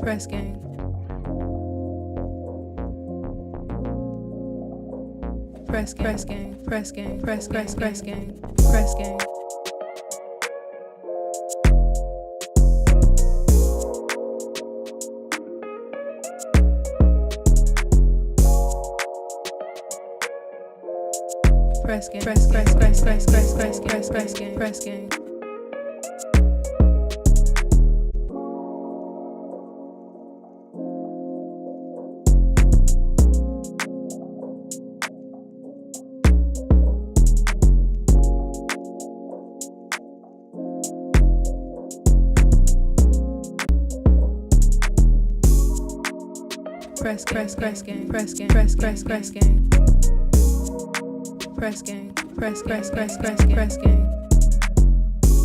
Press gang. Press gang. Press gang. Press gang. Press gang. Press gang. Press gang. Press gang. Press press press press press press press press gang. Press gang. Press press gang. Press gang. Press press gang. Press gang. Press press press press press gang.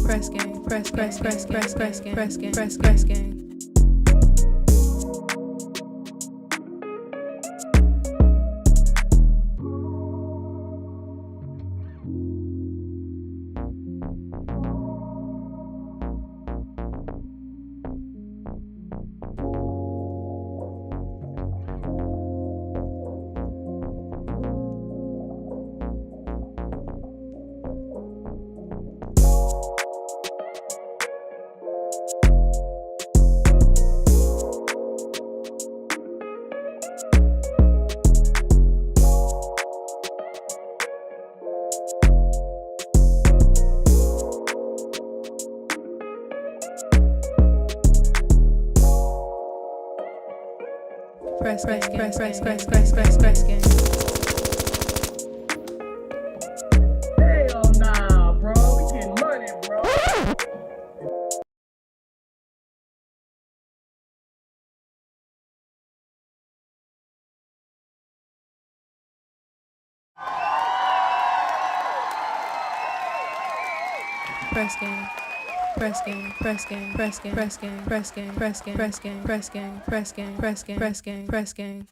Press gang. Press press press press press gang. Press gang. Press press gang. Press press press press press press press press gang. Hell nah, bro. We getting money, bro. Press gang. Press gang. Press gang. Press gang. Press gang. Press gang. Press gang. Press gang. Press gang. Press gang. Press gang. Press gang. Press gang.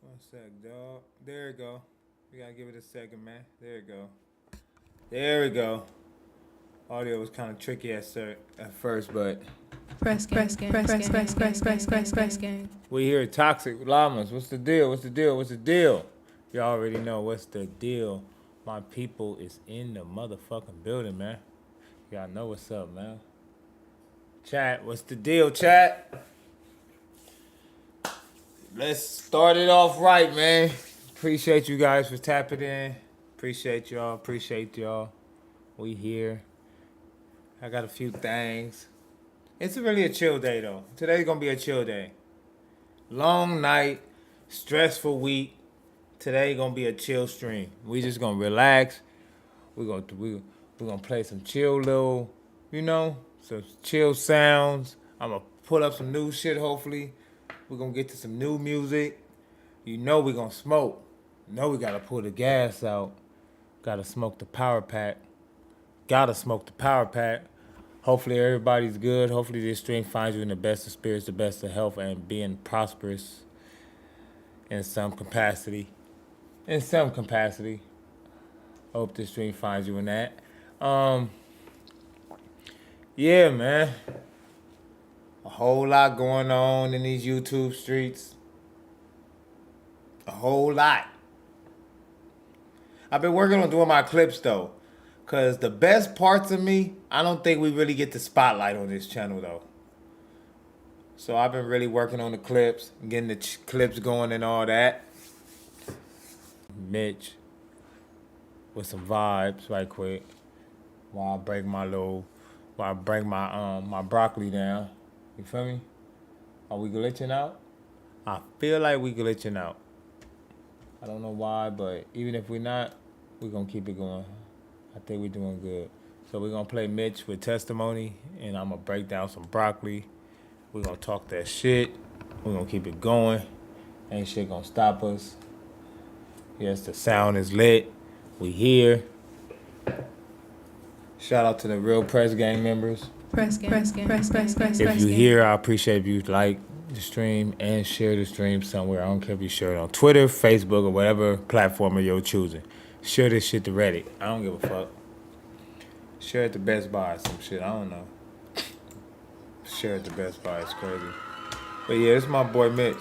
One sec, dog. There we go. We gotta give it a second, man. There we go. There we go. Audio was kind of tricky at first, but Press gang. Press gang. Press gang. Press press press press gang. we here at Toxic Llamas. What's the deal? What's the deal? What's the deal? You already know what's the deal. My people is in the motherfucking building, man. Y'all know what's up, man. Chat, what's the deal, chat? Let's start it off right, man. Appreciate you guys for tapping in. Appreciate y'all. We here. I got a few things. It's really a chill day, though. Today's gonna be a chill day. Long night, stressful week. Today gonna be a chill stream. We just gonna relax. We're gonna play some chill little, some chill sounds. I'm gonna put up some new shit, hopefully. We're gonna get to some new music. We're gonna smoke. We gotta pull the gas out. Gotta smoke the power pack. Hopefully everybody's good. Hopefully this stream finds you in the best of spirits, the best of health, and being prosperous in some capacity. In some capacity. Hope this stream finds you in that. Yeah, man. A whole lot going on in these YouTube streets. A whole lot. I've been working on doing my clips though. Cause the best parts of me, I don't think we really get the spotlight on this channel though. So I've been really working on the clips, getting the clips going and all that. Mitch with some vibes right quick. While I break my broccoli down. You feel me? Are we glitching out? I feel like we glitching out. I don't know why, but even if we're not, we're gonna keep it going. I think we're doing good. So we're gonna play Mitch with testimony, and I'm gonna break down some broccoli. We're gonna talk that shit. We're gonna keep it going. Ain't shit gonna stop us. Yes, the sound is lit. We here. Shout out to the real Press Gang members. Press gang, press gang, press gang, press gang. If you here, I appreciate if you like the stream and share the stream somewhere. I don't care if you share it on Twitter, Facebook, or whatever platform you're choosing. Share this shit to Reddit. I don't give a fuck. Share it to Best Buy or some shit. I don't know. Share it to Best Buy. It's crazy. But yeah, this is my boy Mitch.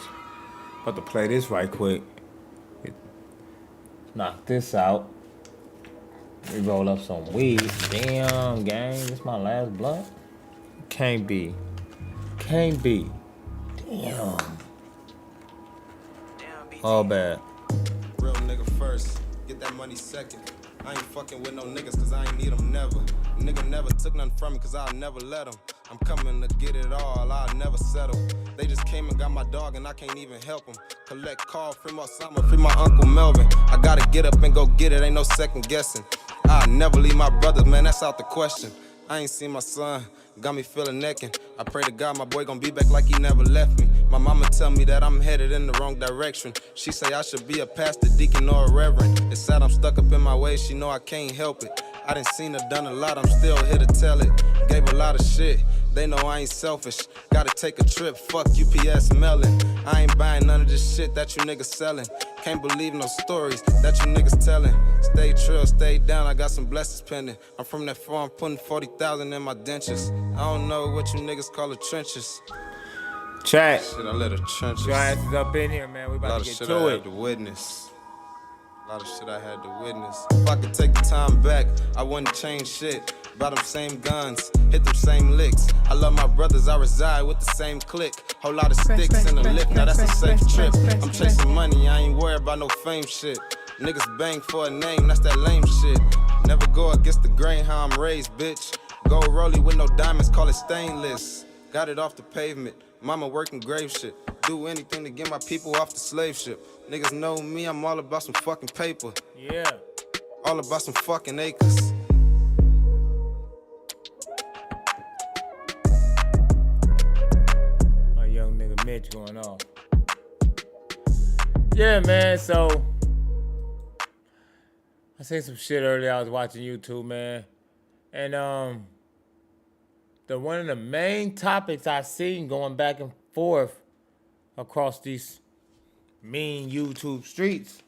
About to play this right quick. Knock this out. We roll up some weed. Damn, gang. This my last blunt? Can't be. Can't be. Damn. All bad. Real nigga first, get that money second. I ain't fucking with no niggas cause I ain't need them never. Nigga never took nothing from me cause I'll never let them. I'm coming to get it all, I'll never settle. They just came and got my dog and I can't even help them. Collect call, free my summer, free my Uncle Melvin. I gotta get up and go get it, ain't no second guessing. I'll never leave my brothers, man, that's out the question. I ain't seen my son, got me feeling necking. I pray to God my boy gon' be back like he never left me. My mama tell me that I'm headed in the wrong direction. She say I should be a pastor, deacon, or a reverend. It's sad I'm stuck up in my ways, she know I can't help it. I done seen her done a lot, I'm still here to tell it. Gave a lot of shit, they know I ain't selfish. Gotta take a trip, fuck UPS mailing. I ain't buying none of this shit that you niggas selling. Can't believe no stories that you niggas telling. Stay trill, stay down, I got some blessings pending. I'm from that farm, putting 40,000 in my dentures. I don't know what you niggas call the trenches. Chat. Shit, I let the trenches. Your ass is up in here, man. We about to get to it. To witness. A lot of shit I had to witness. If I could take the time back, I wouldn't change shit. Buy them same guns, hit them same licks. I love my brothers, I reside with the same clique. Whole lot of sticks in the lift, now that's a safe trip. I'm chasing money, I ain't worried about no fame shit. Niggas bang for a name, that's that lame shit. Never go against the grain, how I'm raised, bitch. Gold rollie with no diamonds, call it stainless. Got it off the pavement, mama working grave shit. Do anything to get my people off the slave ship. Niggas know me, I'm all about some fucking paper. Yeah. All about some fucking acres. My young nigga Mitch going off. Yeah, man, so I seen some shit earlier. I was watching YouTube, man. And one of the main topics I seen going back and forth across these mean YouTube streets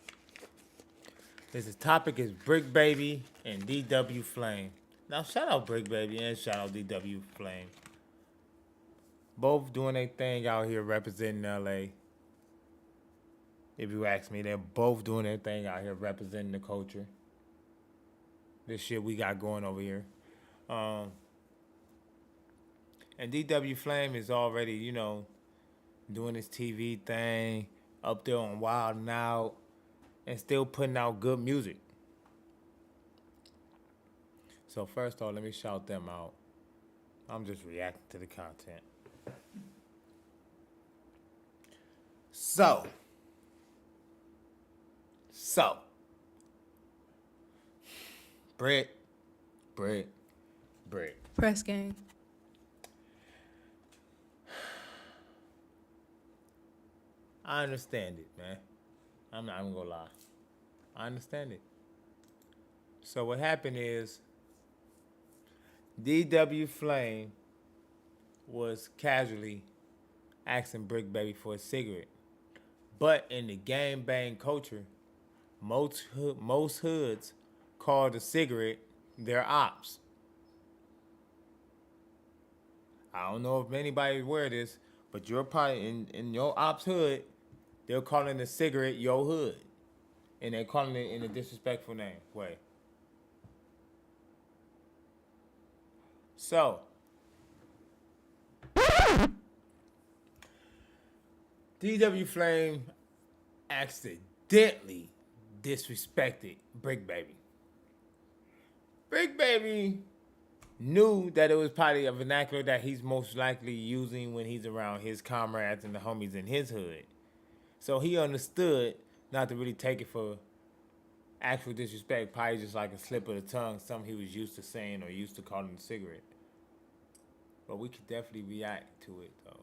is the topic is Brick Baby and DW Flame. Now shout out Brick Baby and shout out DW Flame. Both doing their thing out here representing LA. If you ask me, they're both doing their thing out here representing the culture. This shit we got going over here. And DW Flame is already, you know, doing his TV thing, up there on Wild and Out, and still putting out good music. So first off, let me shout them out. I'm just reacting to the content. So, Brick. Press gang. I understand it, man. I'm not even gonna lie. I understand it. So what happened is DW Flame was casually asking Brick Baby for a cigarette. But in the gang bang culture, most hoods call the cigarette their ops. I don't know if anybody's aware of this, but you're probably in your ops hood, they're calling the cigarette your hood. And they're calling it in a disrespectful way. So, DW Flame accidentally disrespected Brick Baby. Brick Baby knew that it was probably a vernacular that he's most likely using when he's around his comrades and the homies in his hood. So he understood not to really take it for actual disrespect, probably just like a slip of the tongue, something he was used to saying or used to calling a cigarette. But we could definitely react to it, though.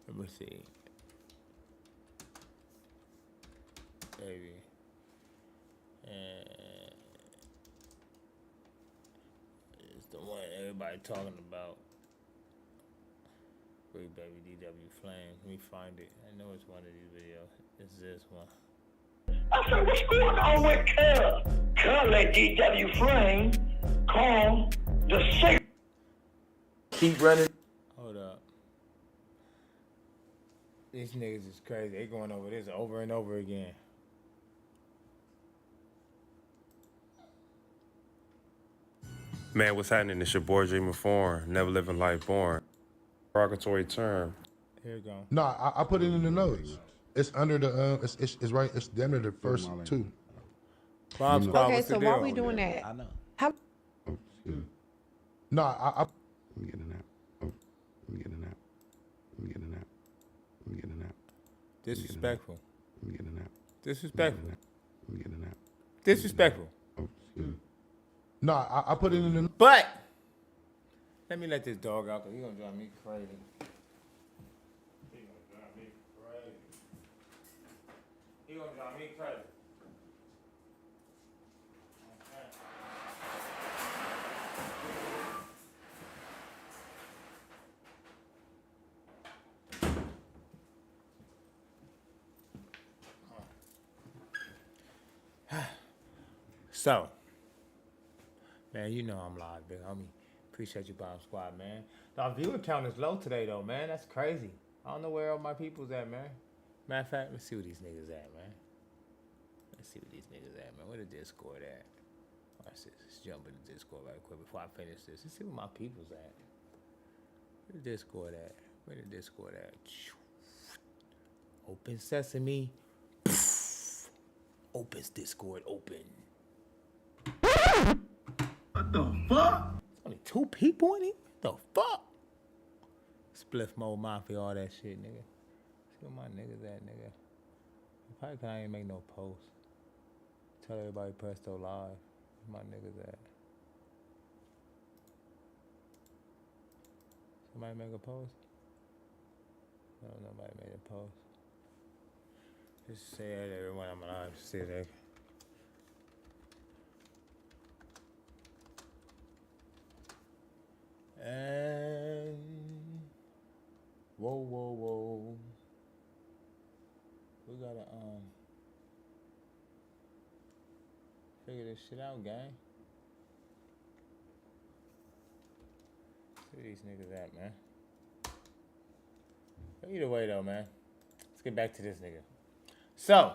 Let me see. Baby. And it's the one everybody talking about. Big Baby DW Flame. Let me find it. I know it's one of these videos. It's this one. I said, what's going on with Cub? Cub let DW Flame call the cigarette. Keep running. Hold up. These niggas is crazy. They going over this over and over again. Man, what's happening? It's your boy Dreaming Foreign, Never Living Life Born. Derogatory term. Here you go. No, I put it in the notes. It's under the it's right. It's under the first two. Bomb Squad, Okay, what's the so why deal? we doing that? I know. How? No, I Let me get a nap. Oh, let me get a nap. Let me get a nap. Let me get a nap. Disrespectful. Let me get a nap. Disrespectful. Let me get a nap. Disrespectful. Oh, excuse me. no, I put it in the. But let me let this dog out because he's gonna drive me crazy. He gonna drive me crazy. So, man, you know I'm live, big homie. Appreciate you, Bomb Squad, man. Our viewer count is low today, though, man. That's crazy. I don't know where all my people's at, man. Matter of fact, let's see where these niggas at, man. Let's see where these niggas at, man. Where the Discord at? Watch this. Let's jump in the Discord right quick before I finish this. Let's see where my people's at. Where the Discord at? Where the Discord at? Open Sesame. Opens Discord open. What the fuck? Only 2 people in it? The fuck? Spliff Mode Mafia, all that shit, nigga. See where my niggas at, nigga. Probably cause I ain't make no post. Tell everybody Presto live. Where my niggas at? Somebody make a post? No, nobody made a post. Just say that everyone I'm alive. See that. And whoa. We gotta figure this shit out, gang. Where these niggas at, man? But either way though, man. Let's get back to this nigga. So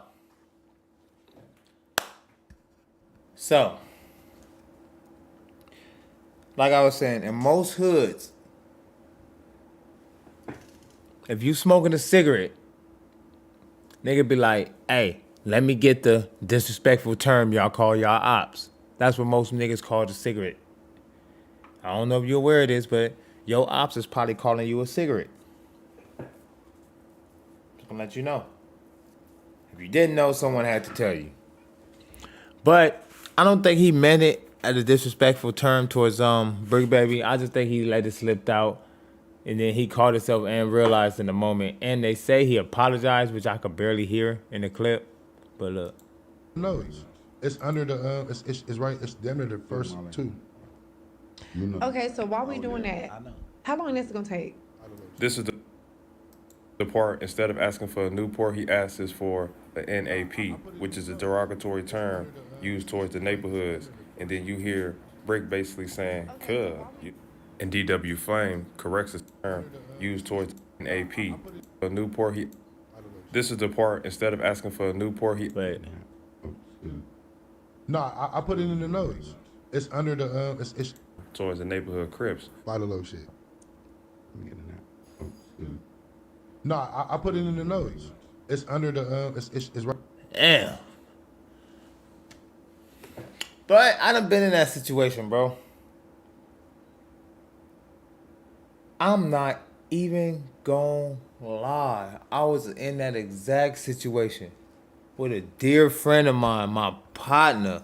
like I was saying, in most hoods, if you smoking a cigarette, nigga be like, hey, let me get the disrespectful term y'all call y'all ops. That's what most niggas call the cigarette. I don't know if you're aware of this, but your ops is probably calling you a cigarette. Just gonna let you know. If you didn't know, someone had to tell you. But I don't think he meant it as a disrespectful term towards Brick Baby. I just think he let it slip out, and then he caught himself and realized in the moment. And they say he apologized, which I could barely hear in the clip. But look, notes. It's under the it's right. It's under the first two. Okay, so why we doing that? I know. How long is this gonna take? This is the The part, instead of asking for a Newport, he asks for a NAP, which is a derogatory term used towards the neighborhoods. And then you hear Brick basically saying, "Cuz." And DW Flame corrects the term used towards the NAP. A Newport, he. This is the part, instead of asking for a Newport, he. Wait. No, I put it in the notes. It's under the it's Towards the neighborhood Crips. by the low shit. Let me get in there. No, I put it in the notes. It's under the it's right. Damn. But I done been in that situation, bro. I'm not even gonna lie. I was in that exact situation with a dear friend of mine, my partner,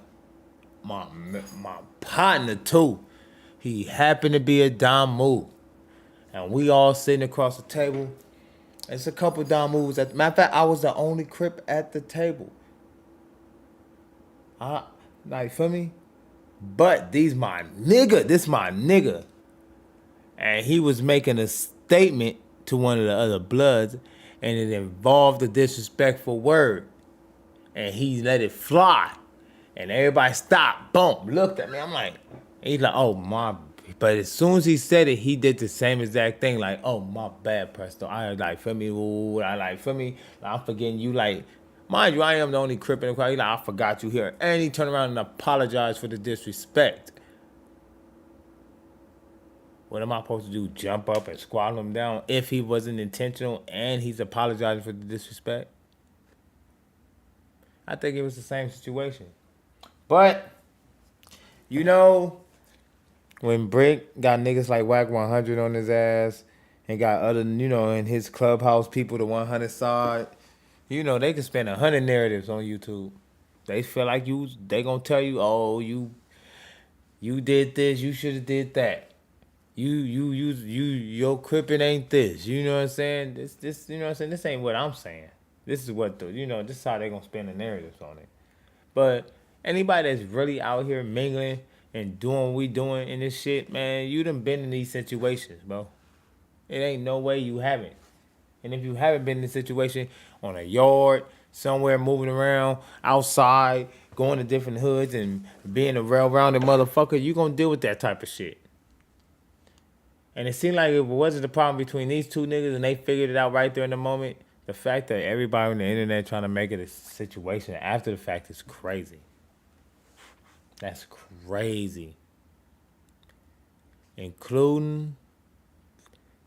my partner too. He happened to be a Dom Move. And we all sitting across the table. It's a couple Dom Moves. Matter of fact, I was the only Crip at the table. Like, feel me? But this my nigga. And he was making a statement to one of the other Bloods, and it involved a disrespectful word. And he let it fly. And everybody stopped, boom, looked at me. I'm like, he's like, oh my. But as soon as he said it, he did the same exact thing. Like, oh, my bad, Presto. I like, feel me? Ooh, I like, feel me? I'm forgetting you. Like, mind you, I am the only Crip in the crowd. He like, I forgot you here. And he turned around and apologized for the disrespect. What am I supposed to do? Jump up and squat him down if he wasn't intentional and he's apologizing for the disrespect? I think it was the same situation. But, you know, when Brick got niggas like Whack 100 on his ass and got other, you know, in his clubhouse people, the 100 side, you know, they can spend 100 narratives on YouTube. They feel like they gonna tell you, oh, you did this, you should have did that. Your Crippin' ain't this. You know what I'm saying? This, you know what I'm saying? This ain't what I'm saying. This is what this is how they gonna spin the narratives on it. But anybody that's really out here mingling and doing what we doing in this shit, man, you done been in these situations, bro. It ain't no way you haven't. And if you haven't been in this situation on a yard, somewhere moving around, outside, going to different hoods and being a well-rounded motherfucker, you gonna deal with that type of shit. And it seemed like it wasn't the problem between these two niggas and they figured it out right there in the moment. The fact that everybody on the internet trying to make it a situation after the fact is crazy. That's crazy. Including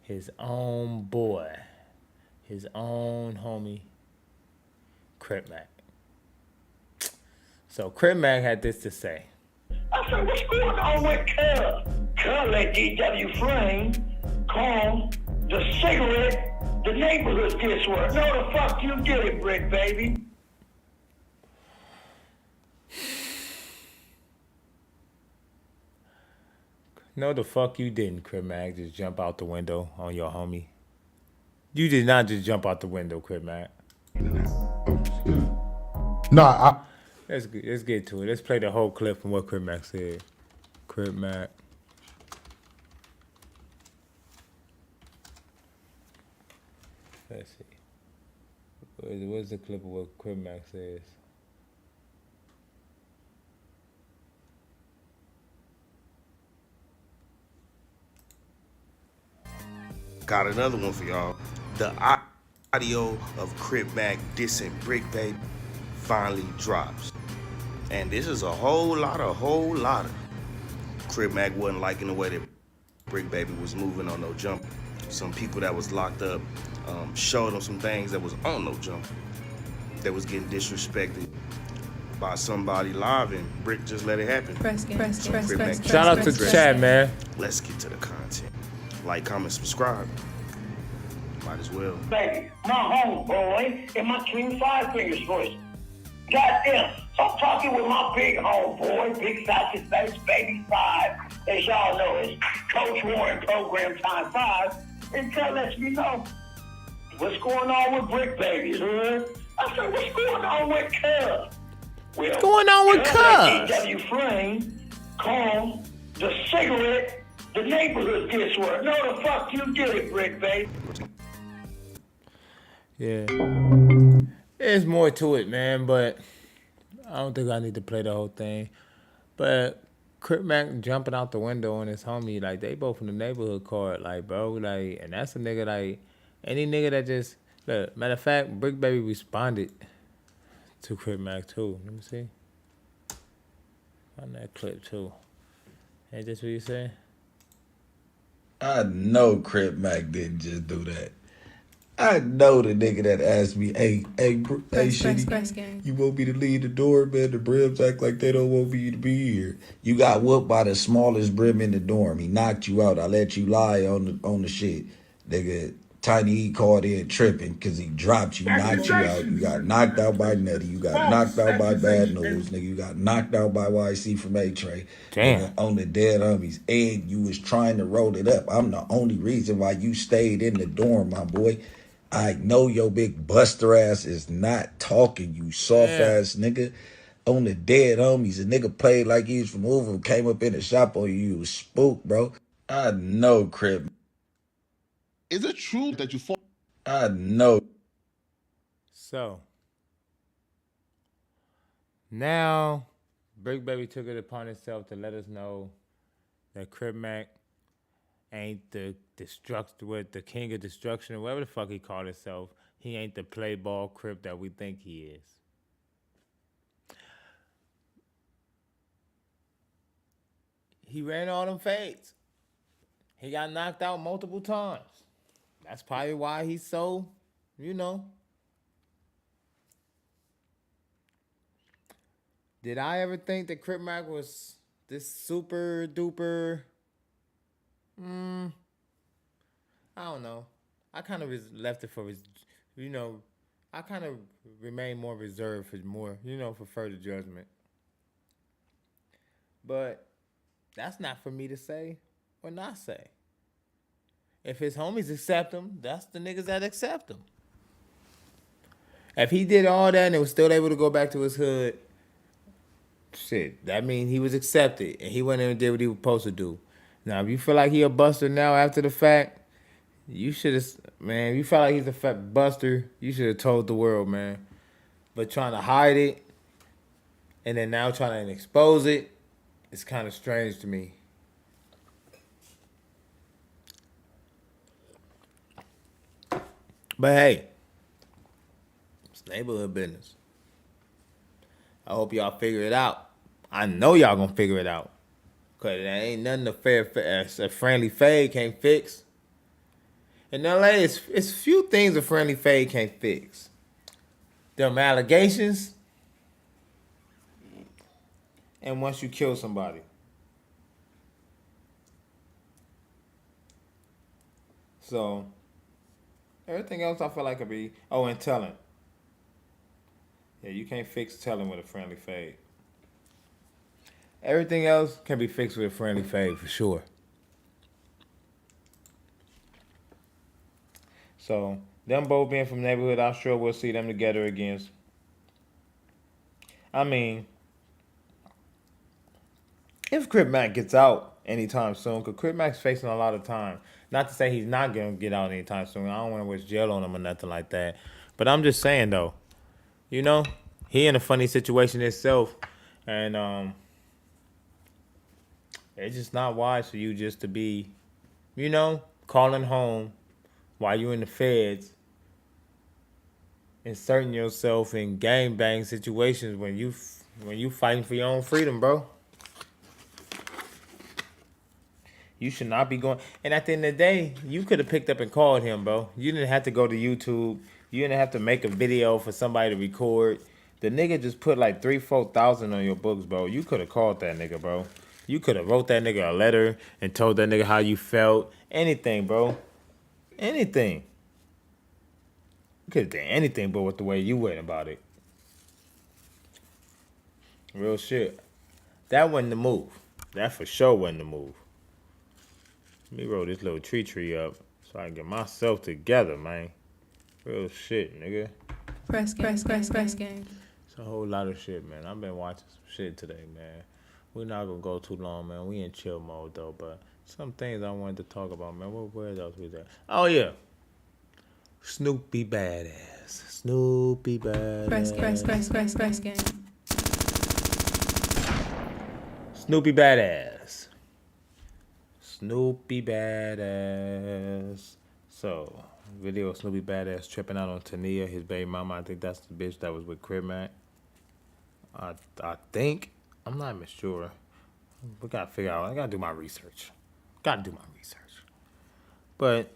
his own boy, his own homie, Crip Mac. So Crip Mac had this to say. I said, what's going on with Cub? Cub let DW Flame call the cigarette the neighborhood this work. No, the fuck you did it, Brick, baby. No, the fuck you didn't, Crip Mac. Just jump out the window on your homie. You did not just jump out the window, Crip Mac. No, Let's get to it. Let's play the whole clip from what Crip Mac said. Crip Mac. Let's see. Where's the clip of what Crip Mac says? Got another one for y'all. The audio of Crip Mac dissing Brick Baby finally drops. And this is a whole lot of. Crip Mac wasn't liking the way that Brick Baby was moving on No Jump. Some people that was locked up showed him some things that was on No Jump that was getting disrespected by somebody live, and Brick just let it happen. Shout out to the chat, man. Let's get to the content. Like, comment, subscribe. Might as well. Baby, my homeboy and my King Five Fingers voice. Goddamn, so I'm talking with my big homeboy, Big Fat Face, Baby 5. As y'all know, it's Coach Warren Program Time 5. And that lets me know what's going on with Brick Baby, huh? I said, what's going on with Cub? What's going on with Cub? DW Flame call the cigarette the neighborhood this work. No, the fuck you did it, Brick Baby. Yeah. There's more to it, man, but I don't think I need to play the whole thing. But Crip Mac jumping out the window on his homie, like, they both in the neighborhood court, like, bro, like, and that's a nigga, like, any nigga that just, look, matter of fact, Brick Baby responded to Crip Mac, too. Let me see. On that clip, too. Ain't this what you say? I know Crip Mac didn't just do that. I know the nigga that asked me, hey, Shitty, gang. you want me to leave the door, man? The brims act like they don't want me to be here. You got whooped by the smallest brim in the dorm. He knocked you out. I let you lie on the shit. Nigga, Tiny E called in tripping because he dropped you, knocked you out. You got knocked out by Nutty. You got knocked out by Bad News. Nigga, you got knocked out by YC from A-Tray. Damn. Nigga, on the dead homies. And you was trying to roll it up. I'm the only reason why you stayed in the dorm, my boy. I know your big buster ass is not talking, you soft ass nigga. On the dead homies, a nigga played like he was from Hoover, came up in the shop on you, you was spooked, bro. I know, Crip. Is it true that you fought? I know. So, now, Brick Baby took it upon himself to let us know that Crip Mac ain't the king of destruction, or whatever the fuck he called himself. He ain't the play ball Crip that we think he is. He ran all them fades. He got knocked out multiple times. That's probably why he's so, you know. Did I ever think that Crip Mac was this super duper? I don't know. I kind of left it for his, you know, I kind of remain more reserved for more, you know, for further judgment. But that's not for me to say or not say. If his homies accept him, that's the niggas that accept him. If he did all that and was still able to go back to his hood, shit, that means he was accepted and he went in and did what he was supposed to do. Now, if you feel like he a buster now after the fact, you should have, man, if you felt like he's a fat buster, you should have told the world, man. But trying to hide it and then now trying to expose it, it's kind of strange to me. But hey, it's neighborhood business. I hope y'all figure it out. I know y'all gonna figure it out. Cause there ain't nothing a friendly fade can't fix. In LA, it's few things a friendly fade can't fix. Them allegations, and once you kill somebody. So, everything else I feel like could be, and telling. Yeah, you can't fix telling with a friendly fade. Everything else can be fixed with a friendly fade for sure. So, them both being from the neighborhood, I'm sure we'll see them together again. I mean, if Crip Mac gets out anytime soon, because Crip Mac's facing a lot of time. Not to say he's not going to get out anytime soon. I don't want to wish jail on him or nothing like that. But I'm just saying, though, you know, he in a funny situation himself. And it's just not wise for you just to be, you know, calling home while you in the feds, inserting yourself in gangbang situations when you fighting for your own freedom, bro. You should not be going. And at the end of the day, you could have picked up and called him, bro. You didn't have to go to YouTube. You didn't have to make a video for somebody to record. The nigga just put like 3,000-4,000 on your books, bro. You could have called that nigga, bro. You could have wrote that nigga a letter and told that nigga how you felt. Anything, bro. Anything. You could have done anything but with the way you went about it. Real shit. That wasn't the move. That for sure wasn't the move. Let me roll this little tree up so I can get myself together, man. Real shit, nigga. Press game. It's a whole lot of shit, man. I've been watching some shit today, man. We're not gonna go too long, man. We in chill mode, though, but some things I wanted to talk about, man. Where else was that? Oh, yeah. Snoopy badass. Snoopy badass. Press gang. Snoopy badass. Snoopy badass. So, video of Snoopy badass tripping out on Tania, his baby mama. I think that's the bitch that was with Crip Mac. I think. I'm not even sure. We gotta figure out. I gotta do my research. But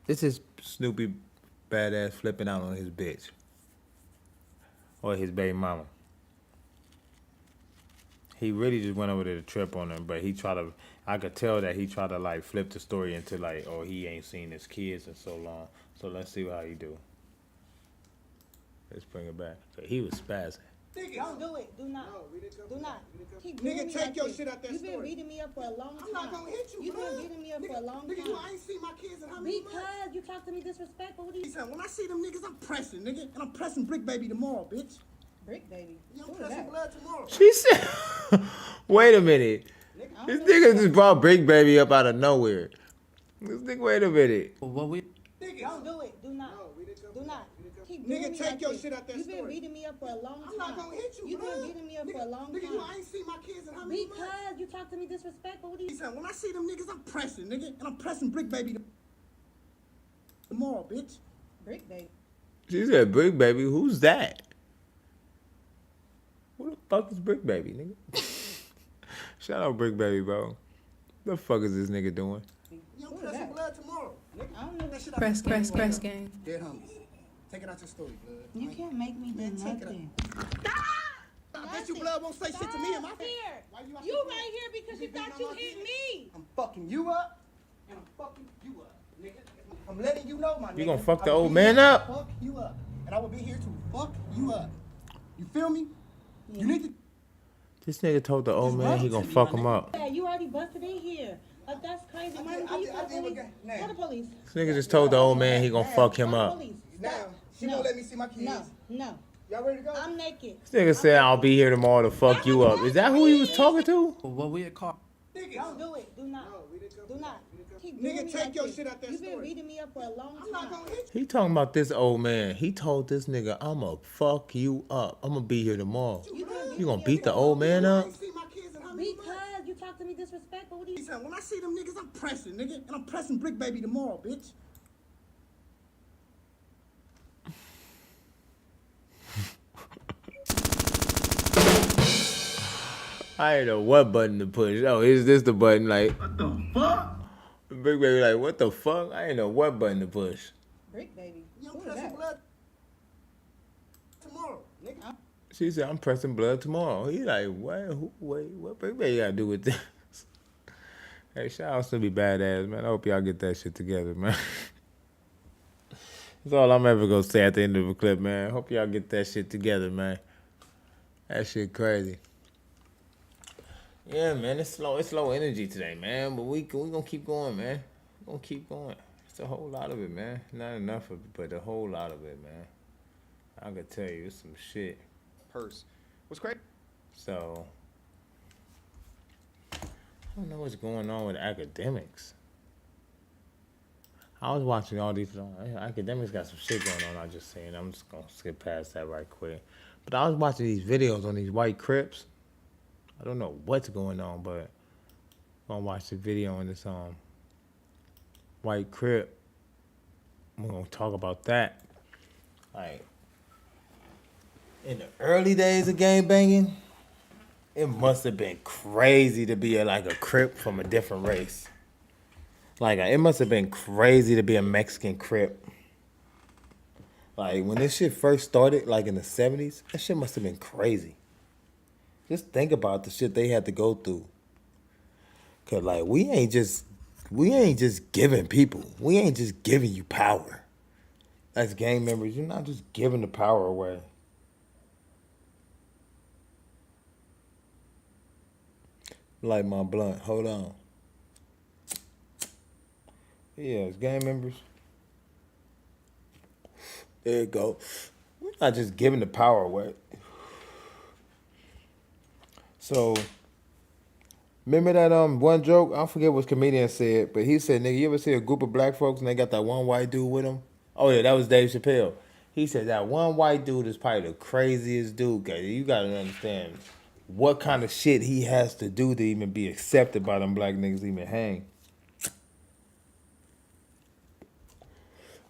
this is Snoopy badass flipping out on his bitch. Or his baby mama. He really just went over there to trip on him, but I could tell that he tried to like flip the story into like, oh, he ain't seen his kids in so long. So let's see how he do. Let's bring it back. So he was spazzing. Don't do it. Do not. Do not. Nigga, take your shit out that You've been story. beating me up for a long time. I'm not gonna hit you, You've bro. been beating me up for a long Nigga, time. I ain't seen my kids in how many months? Because you talk to me disrespectful. What do you Listen, when I see them niggas, I'm pressing, nigga. And I'm pressing Brick Baby tomorrow, bitch. Brick baby? Yeah, I'm Who is pressing that? blood tomorrow. She said, wait a minute. This nigga just brought Brick Baby up out of nowhere. This nigga, wait a minute. Nigga, Don't do it. Do not. Do not. Keep doing Nigga, me take like your this. shit out that You've been story. beating me up for a long time. I'm not gonna hit you, You've bro. been beating me up for a long time. Nigga, I ain't seen my kids in how many months? Because you talk to me disrespectful. What do you? Listen, when I see them niggas, I'm pressing, nigga. And I'm pressing Brick Baby tomorrow, bitch. Brick baby. She said, Brick Baby, who's that? Who the fuck is Brick Baby, nigga? Shout out Brick Baby, bro. The fuck is this nigga doing? Yeah, I'm pressing blood tomorrow. Nigga, I don't know. that shit out Press that story. gang. Dead homies. Take it out your story, blood. You can't make me do Man, take it nothing. I bet you blood won't say shit to me in my face. Here. Why you out You here, right here because you beating thought on you my hit business? me. I'm fucking you up, and I'm fucking you up, nigga. I'm letting you know, my nigga. You gonna fuck I the will old be man here to up? Fuck you up, and I will be here to fuck you up. You feel me? You need to. This nigga told the old man he gonna fuck him up. Yeah, you already busted in here. That's crazy. Martin, I can you did call the what police? now. Call the police. This nigga just told the old man he gonna fuck him Call the up. police. Now, Stop. she No. won't let me see my kids. No, no. Y'all ready to go? I'm naked. This nigga said I'll be here tomorrow to fuck you up. Is that who he was talking to? Don't do it. Do not. Do not. Keep doing Nigga, me take like your this. shit out that You've been story. beating me up for a long I'm not time. gonna hit you. He talking about this old man. He told this nigga, I'ma fuck you up. I'ma be here tomorrow. You gonna beat the old man I up? ain't seen my kids in how many months? Because you talk to me disrespectful. What do you? Listen, when I see them niggas, I'm pressing, nigga. And I'm pressing Brick Baby tomorrow, bitch. I ain't know what button to push. Oh, is this the button? Like, What the fuck? Big Baby, like, what the fuck? I ain't know what button to push. Brick baby. Yeah, I'm Who is pressing that? blood tomorrow, nigga. She said, I'm pressing blood tomorrow. He like, what? Wait, what Big Baby got to do with this? Hey, shout out to be badass, man. I hope y'all get that shit together, man. That's all I'm ever gonna say at the end of a clip, man. Hope y'all get that shit together, man. That shit crazy. Yeah, man, it's low energy today, man. But we gonna keep going, man. We gonna keep going. It's a whole lot of it, man. Not enough of it, but a whole lot of it, man. I could tell you, it's some shit. Purse. What's crazy? So, I don't know what's going on with academics. I was watching all these. Academics got some shit going on. I just saying. I'm just gonna skip past that right quick. But I was watching these videos on these white Crips. I don't know what's going on, but I'm gonna watch the video on this white Crip. We're gonna talk about that. Like in the early days of gang banging, it must have been crazy to be like a Crip from a different race. Like, it must have been crazy to be a Mexican Crip. Like, when this shit first started, like in the 70s, that shit must have been crazy. Just think about the shit they had to go through. Cause like, we ain't just giving people. We ain't just giving you power. As gang members, you're not just giving the power away. Light my blunt. Hold on. Yeah, as gang members. There you go. We're not just giving the power away. So, remember that one joke? I forget what comedian said, but he said, nigga, you ever see a group of black folks and they got that one white dude with them? Oh yeah, that was Dave Chappelle. He said that one white dude is probably the craziest dude. Cause you gotta understand what kind of shit he has to do to even be accepted by them black niggas to even hang.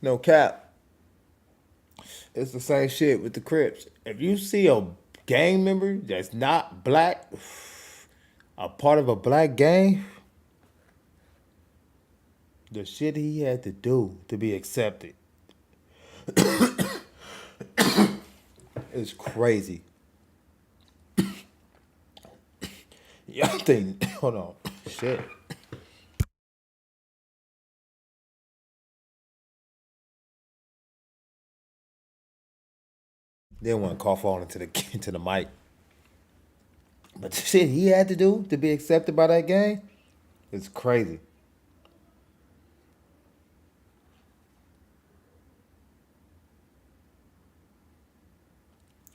No cap. It's the same shit with the Crips. If you see a gang member that's not black, a part of a black gang, the shit he had to do to be accepted is crazy. Y'all think, hold on, shit. Didn't want to cough on into the mic. But the shit he had to do to be accepted by that gang is crazy.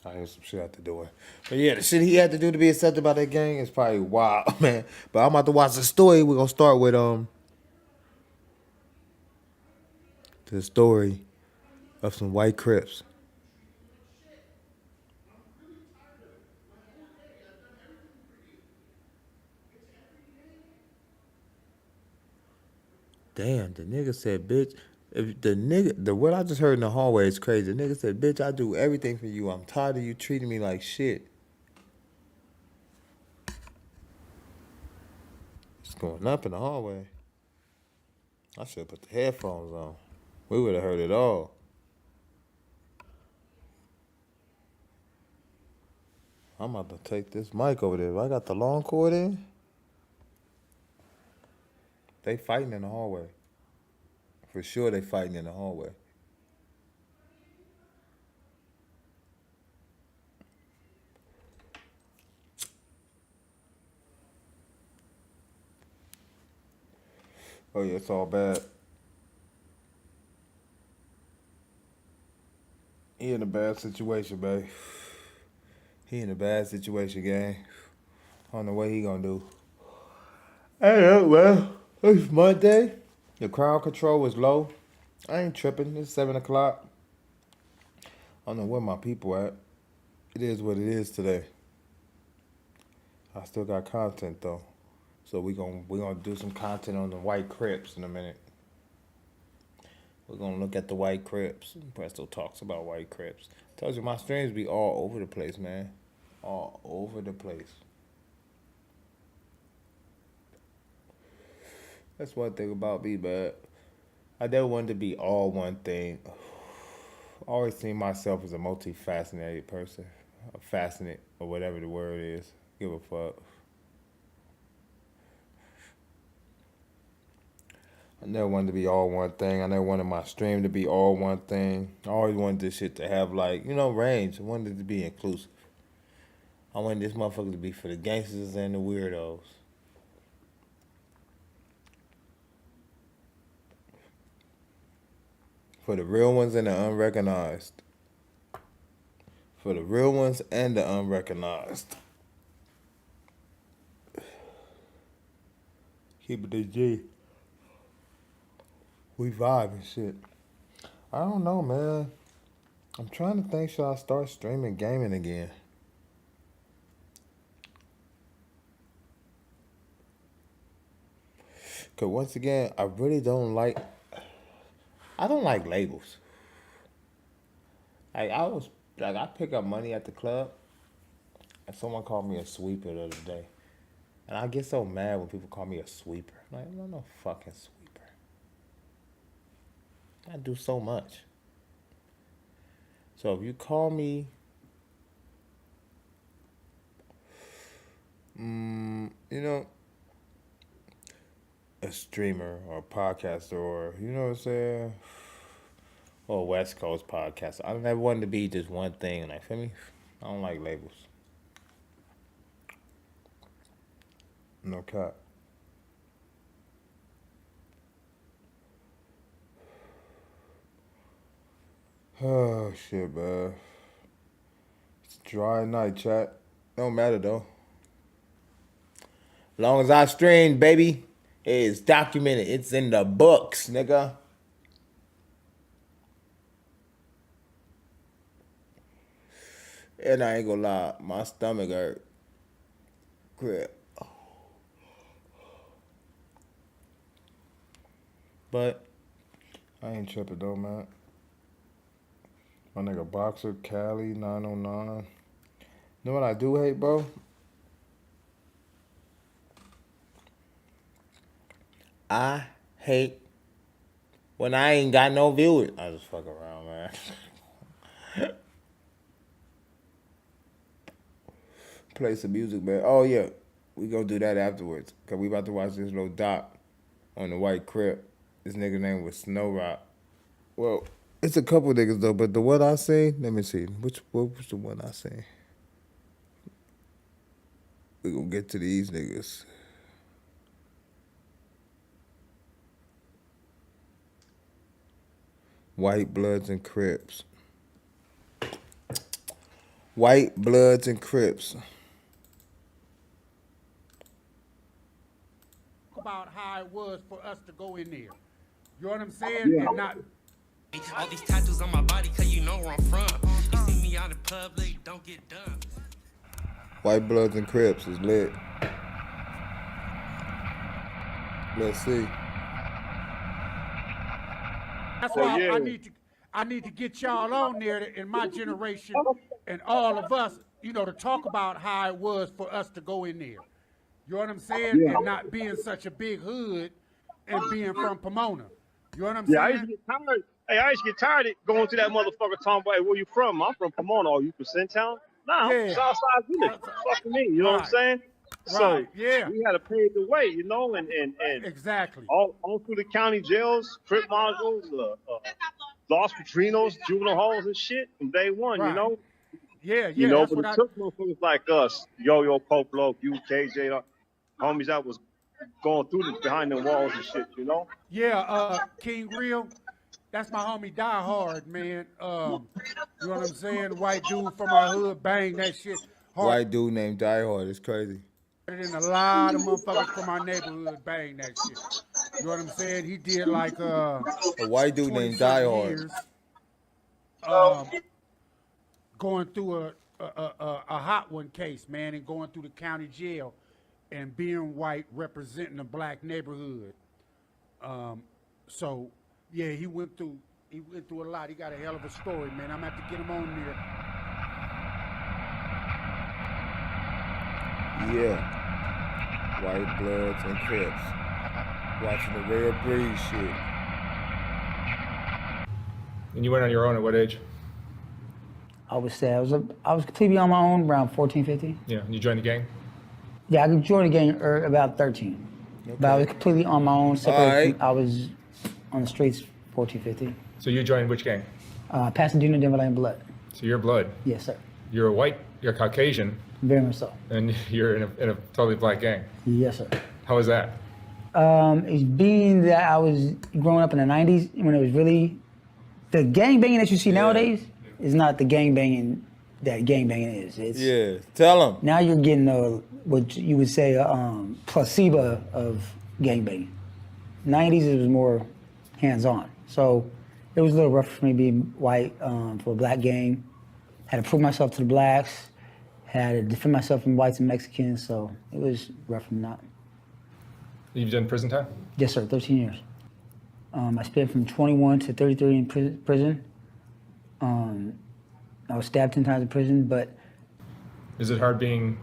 I hear some shit out the door. But yeah, the shit he had to do to be accepted by that gang is probably wild, man. But I'm about to watch the story. We're gonna start with the story of some white Crips. Damn, the nigga said, bitch. If the what I just heard in the hallway is crazy. The nigga said, bitch, I do everything for you. I'm tired of you treating me like shit. It's going up in the hallway. I should have put the headphones on. We would have heard it all. I'm about to take this mic over there. If I got the long cord in, they fighting in the hallway. For sure they fighting in the hallway. Oh yeah, it's all bad. He in a bad situation, babe. He in a bad situation, gang. I don't know what he gonna do. Hey, well, it's Monday. The crowd control is low. I ain't tripping. It's 7 o'clock. I don't know where my people at. It is what it is today. I still got content though. So we're gonna do some content on the white Crips in a minute. We're gonna look at the white Crips. Presto talks about white Crips. Tells you my streams be all over the place, man. All over the place. That's one thing about me, but I never wanted to be all one thing. I always seen myself as a multifaceted person. Fascinate, or whatever the word is. Give a fuck. I never wanted to be all one thing. I never wanted my stream to be all one thing. I always wanted this shit to have, like, range. I wanted it to be inclusive. I wanted this motherfucker to be for the gangsters and the weirdos. For the real ones and the unrecognized. For the real ones and the unrecognized. Keep it a G. We vibe and shit. I don't know, man. I'm trying to think, should I start streaming gaming again? Cause once again, I don't like labels. I pick up money at the club, and someone called me a sweeper the other day. And I get so mad when people call me a sweeper. Like, I'm not no fucking sweeper. I do so much. So if you call me, a streamer or a podcaster or, you know what I'm saying? Or a West Coast podcaster. I never wanted to be just one thing, like, feel me? I don't like labels. No cap. Oh, shit, man. It's a dry night, chat. Don't matter, though. Long as I stream, baby, it's documented. It's in the books, nigga. And I ain't gonna lie, my stomach hurt. Crip. But I ain't tripping though, man. My nigga Boxer, Cali, 909. You know what I do hate, bro? I hate when I ain't got no viewers. I just fuck around, man. Play some music, man. Oh, yeah. We gonna do that afterwards. Because we about to watch this little doc on the white Crip. This nigga name was Snow Rock. Well, it's a couple niggas, though. But the one I seen, let me see. What was the one I seen? We gonna get to these niggas. White Bloods and Crips. White Bloods and Crips. About how it was for us to go in there. You know what I'm saying? Yeah. And not all these tattoos on my body, cause you know where I'm from. You see me out in public, don't get done. White Bloods and Crips is lit. Let's see. That's why I need to get y'all on there in my generation and all of us, you know, to talk about how it was for us to go in there. You know what I'm saying? Yeah. And not being such a big hood and being from Pomona. You know what I'm saying? Yeah, I used to get tired. Hey, I used to get tired of going to that motherfucker talking about, hey, where you from? I'm from Pomona. Are you from Centown? Nah, I'm from Southside Village. Fucking me. You know what I'm saying? So yeah, we had to pave the way, you know, and exactly all through the county jails, Crip modules, Los Patrinos, juvenile halls and shit from day one, you know? Yeah, you know, but it took motherfuckers like us, Yo-Yo, Poplo, you, KJ, homies that was going through behind the walls and shit, you know? Yeah, King Real, that's my homie Die Hard, man. You know what I'm saying? White dude from our hood, bang that shit hard. White dude named Die Hard, it's crazy. And a lot of motherfuckers from our neighborhood bang that shit. You know what I'm saying? He did like a white dude named Die Hard. Going through a hot one case, man, and going through the county jail and being white, representing a black neighborhood. So yeah, he went through a lot. He got a hell of a story, man. I'm gonna have to get him on there. Yeah. White Bloods and Crips. Watching the Rare Breed shit. And you went on your own at what age? I would say I was completely on my own around 14, 15. Yeah, and you joined the gang? Yeah, I joined the gang about 13. Okay. But I was completely on my own. Separate. I was on the streets 14, 15. So you joined which gang? Pasadena, Denver Lane Blood. So you're Blood? Yes, sir. You're white, you're Caucasian. Very much so. And you're in a totally black gang? Yes, sir. How was that? It's being that I was growing up in the 90s when it was really, the gang banging that you see nowadays is not the gang banging that gang banging is. It's, tell them. Now you're getting what you would say a placebo of gang banging. 90s it was more hands-on. So it was a little rough for me being white for a black gang. Had to prove myself to the blacks. Had to defend myself from whites and Mexicans, so it was rough from that. You've done prison time? Yes, sir, 13 years. I spent from 21 to 33 in prison. I was stabbed 10 times in prison, but... Is it hard being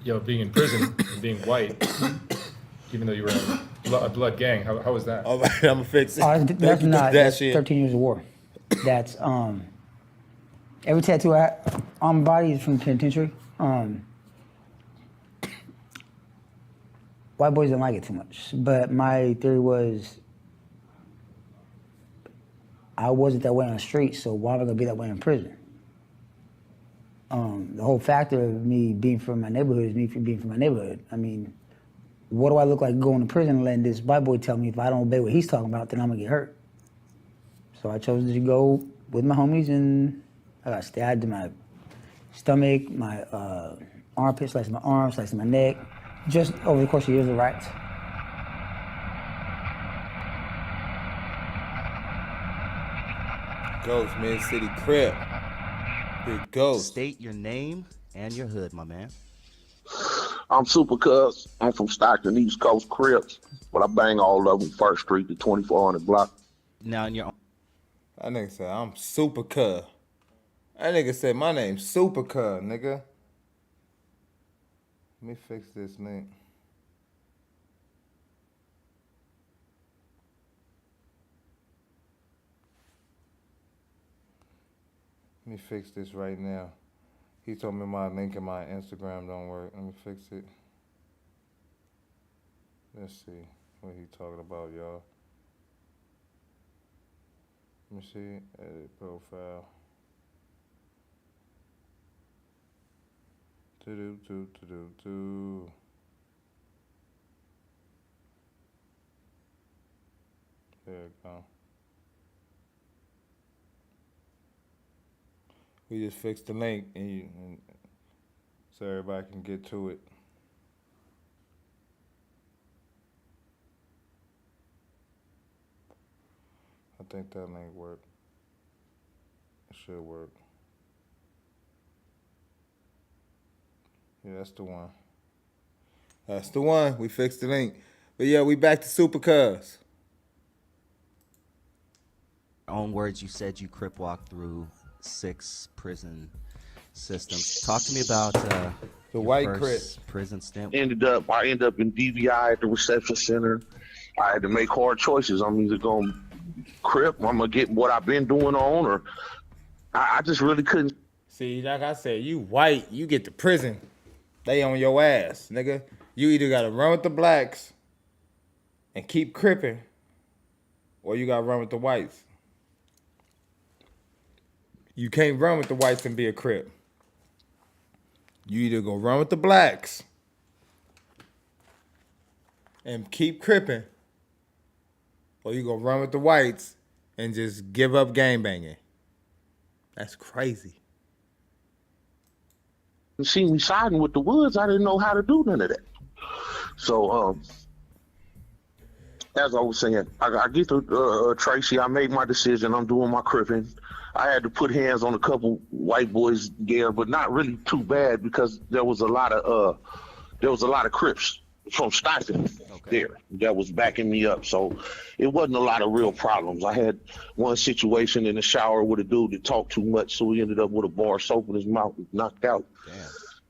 in prison, and being white, even though you were in a blood gang? How was that? All right, I'm gonna fix it. That's 13 years of war. That's, every tattoo I have on my body is from the penitentiary. White boys didn't like it too much, but my theory was I wasn't that way on the street, so why am I gonna be that way in prison? The whole factor of me being from my neighborhood is me being from my neighborhood. I mean, what do I look like going to prison and letting this white boy tell me if I don't obey what he's talking about, then I'm gonna get hurt? So I chose to go with my homies, and I got stabbed in my stomach, my armpit, sliced my arm, sliced my neck, just over the course of years of riots. Ghost, Mid City Crip. Big Ghost. State your name and your hood, my man. I'm Super Cuz. I'm from Stockton, East Coast Crips, but I bang all of them First Street to 2400 block. Now in your That nigga said, I'm Super Cuz. That nigga said, my name's Super Cuz, nigga. Let me fix this link. Let me fix this right now. He told me my link in my Instagram don't work. Let me fix it. Let's see what he talking about, y'all. Let me see. Edit profile. Do. There it go. We just fixed the link and so everybody can get to it. I think that link worked. It should work. Yeah, that's the one. That's the one. We fixed the link. But yeah, we back to Super Cuz. own words, you said you crip walked through 6 prison systems. Talk to me about the white Crip prison stint. I ended up in DVI at the reception center. I had to make hard choices. I'm either going Crip, I'm gonna get what I've been doing on, or I just really couldn't. See, like I said, you white, you get to prison. They on your ass, nigga. You either gotta run with the blacks and keep cripping, or you gotta run with the whites. You can't run with the whites and be a crip. You either go run with the blacks and keep cripping, or you go run with the whites and just give up gang banging. That's crazy. You see me siding with the Woods, I didn't know how to do none of that. So, as I was saying, I get to Tracy. I made my decision. I'm doing my cripping. I had to put hands on a couple white boys there, but not really too bad because there was a lot of Crips from Stockton there that was backing me up. So it wasn't a lot of real problems. I had one situation in the shower with a dude that talked too much, so he ended up with a bar of soap in his mouth, knocked out.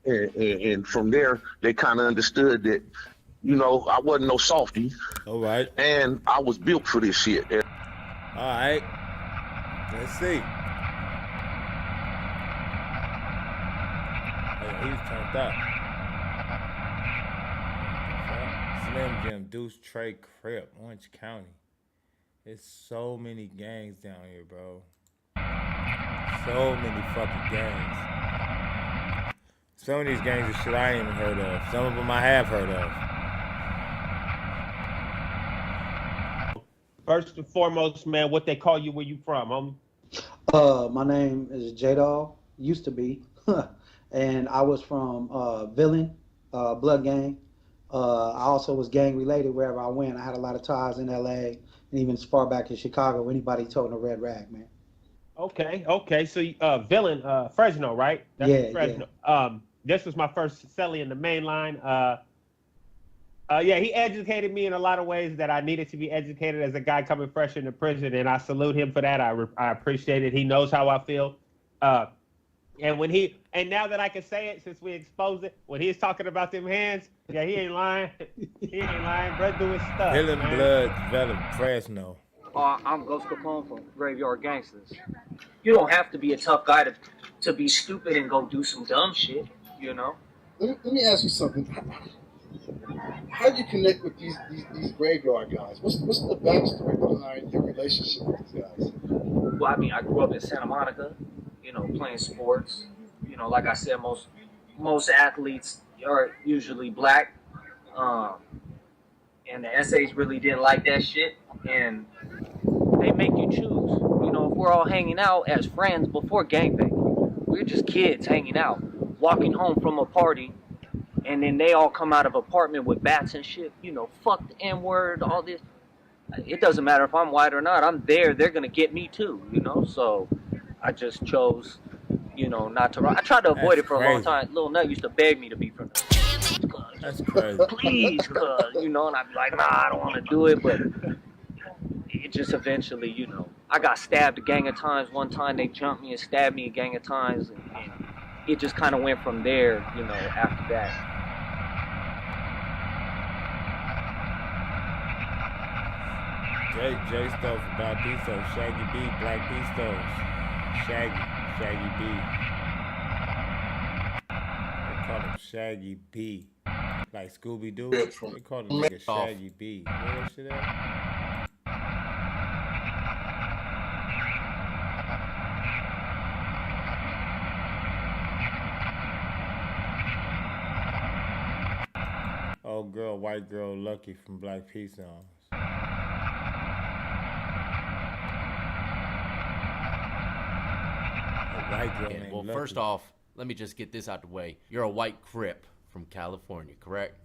And from there, they kind of understood that, you know, I wasn't no softy. All right. And I was built for this shit. All right. Let's see. Oh, he's turned up. Slim Jim, Deuce, Trey, Crip, Orange County. There's so many gangs down here, bro. So many fucking gangs. Some of these gangs are shit I ain't even heard of. Some of them I have heard of. First and foremost, man, what they call you, where you from, homie? My name is J-Dog, used to be, and I was from Villain, Blood Gang. I also was gang related wherever I went. I had a lot of ties in LA and even as far back in Chicago. Anybody toting a red rag, man. Okay. So Villain, Fresno, right? That's Fresno. Yeah. This was my first celly in the main line. Yeah, he educated me in a lot of ways that I needed to be educated as a guy coming fresh into prison, and I salute him for that. I appreciate it. He knows how I feel. And now that I can say it, since we exposed it, when he's talking about them hands, yeah, he ain't lying. He ain't lying. Bro, do his stuff. Hillin' Blood, Valley, Fresno. I'm Ghost Capone from Graveyard Gangsters. You don't have to be a tough guy to be stupid and go do some dumb shit, you know? Let me ask you something. How did you connect with these graveyard guys? What's the backstory behind your relationship with these guys? Well, I mean, I grew up in Santa Monica, you know, playing sports. You know, like I said, most athletes are usually black. And the essays really didn't like that shit. And they make you choose. You know, if we're all hanging out as friends before gangbanging, we're just kids hanging out, walking home from a party, and then they all come out of apartment with bats and shit. You know, fuck the N-word, all this. it doesn't matter if I'm white or not. I'm there. They're gonna get me too, you know. So I just chose, you know, not to. I tried to avoid it for a long time. Lil Nut used to beg me to be from the. That's crazy. Please, cuz, you know, and I'd be like, nah, I don't want to do it, but it just eventually, you know, I got stabbed a gang of times. One time they jumped me and stabbed me a gang of times, and it just kind of went from there, you know, after that. J Stuff, Black Pistos, Shaggy B, Black Pistos, Shaggy B. They call him Shaggy B, like Scooby Doo. They call him nigga Shaggy B. Where that shit at? Oh girl, white girl, Lucky from Black Pistos. Well, first off, let me just get this out the way. You're a white Crip from California, correct?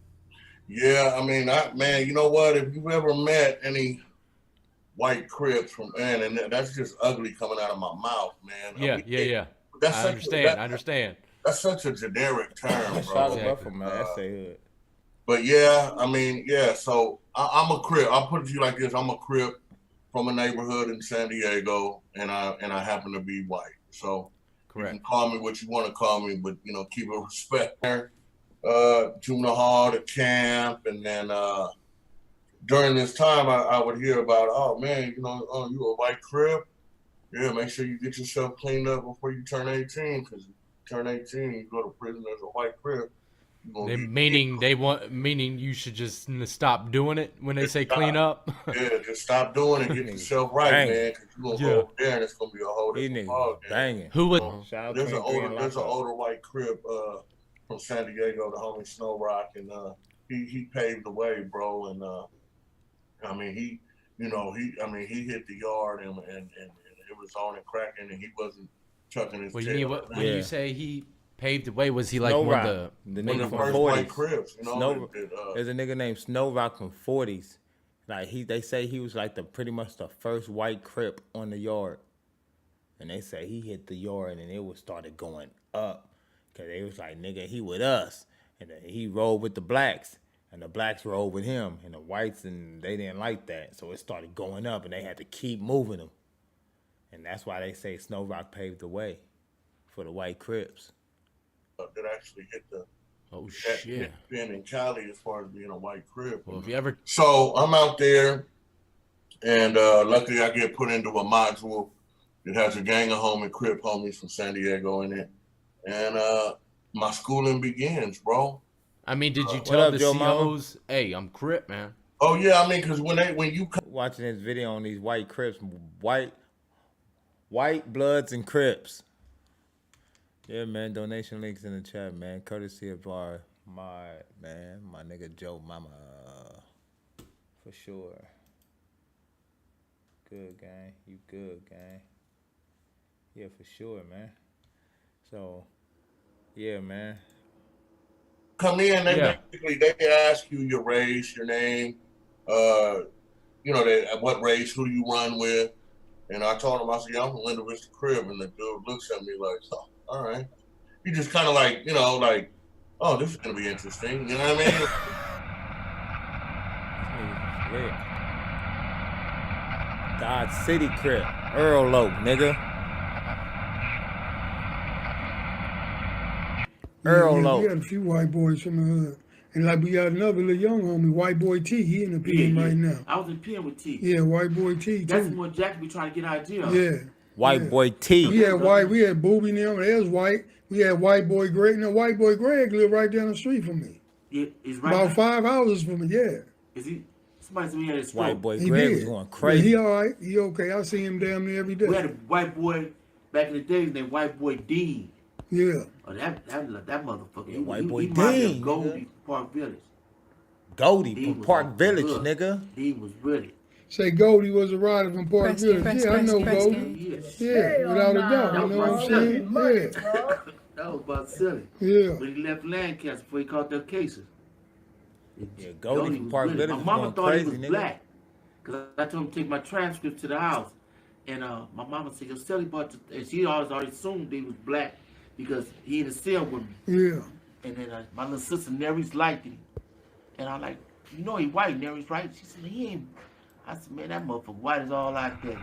Yeah, I mean, man, you know what? If you've ever met any white Crips from, man, and that's just ugly coming out of my mouth, man. Yeah. That's I understand. That's such a generic term, bro. Exactly. But yeah, I mean, yeah. So I'm a Crip. I'll put it to you like this: I'm a Crip from a neighborhood in San Diego, and I happen to be white. So correct. You can call me what you want to call me, but you know, keep it respect there. Juvenile hall to camp, and then during this time, I would hear about, oh man, you know, oh, you a white Crip? Yeah, make sure you get yourself cleaned up before you turn 18, because you turn 18, you go to prison as a white Crip. Meaning you should just stop doing it when they say clean up. Yeah, just stop doing it. Get yourself right, man. Because you're gonna go over there and it's gonna be a whole different ballgame. Who would? There's an older white Crip from San Diego, the homie Snow Rock, and he paved the way, bro. And I mean he hit the yard and it was on and cracking, and he wasn't chucking his tail. When you say he paved the way, was he like one of the nigga from 40s? Crips, you know, there's a nigga named Snow Rock from 40s. Like they say he was like pretty much the first white Crip on the yard, and they say he hit the yard and it started going up, cause they was like, nigga, he with us, and then he rolled with the blacks, and the blacks rolled with him, and the whites, and they didn't like that, so it started going up, and they had to keep moving him, and that's why they say Snow Rock paved the way for the white Crips. That actually hit the shit being in Cali as far as being a white Crip. Well, if you ever so I'm out there, and luckily I get put into a module that has a gang of homie Crip homies from San Diego in it, and my schooling begins, bro. I mean, did you tell the COs, hey, I'm Crip, man? Oh yeah, I mean, because when you watching this video on these white Crips, white Bloods and Crips. Yeah, man, donation links in the chat, man. Courtesy of my nigga Joe Mama. For sure. Good, gang. You good, gang. Yeah, for sure, man. So, yeah, man. Come in, they ask you your race, your name, you know, what race, who you run with. And I told him, I said, yeah, I'm from Linda Vista Crib. And the dude looks at me like, oh, all right. He just kind of like, you know, like, oh, this is going to be interesting. You know what I mean? Dodge City Crip. Earl Loke, nigga. Earl Loke. We got a few white boys from the hood. And like we got another little young homie, White Boy T. He in the pen right now. I was in pen with T. Yeah, White Boy T. That's what Jack be trying to get idea of. Yeah. White Boy T. We had Booby and them. There's White. We had White Boy Greg. Now, White Boy Greg lived right down the street from me. Yeah, he's right about 5 houses from me, yeah. Is he? Somebody said he had a stroke. White Boy Greg was going crazy. Yeah, he all right. He okay. I see him damn near every day. We had a white boy back in the days named White Boy Dean. Yeah. Oh, that motherfucker. Yeah, White Boy he Dean. Goldie from Park Village. Goldie from Park Village, nigga. Dean was really. Say Goldie was a rider from Park Village. Yeah, I know Goldie. Yeah, without a doubt. You know what I'm saying? Yeah. That was about silly. Yeah. When he left Lancaster before he caught their cases. Yeah, Goldie from Park Village. My mama thought he was black. Because I told him to take my transcripts to the house. And my mama said, your celly bought, and she already assumed he was black because he in the cell with me. Yeah. And then my little sister Nery's liked him. And I'm like, you know he white, Nery's right? She said, he ain't. I said, man, that motherfucker white is all out there.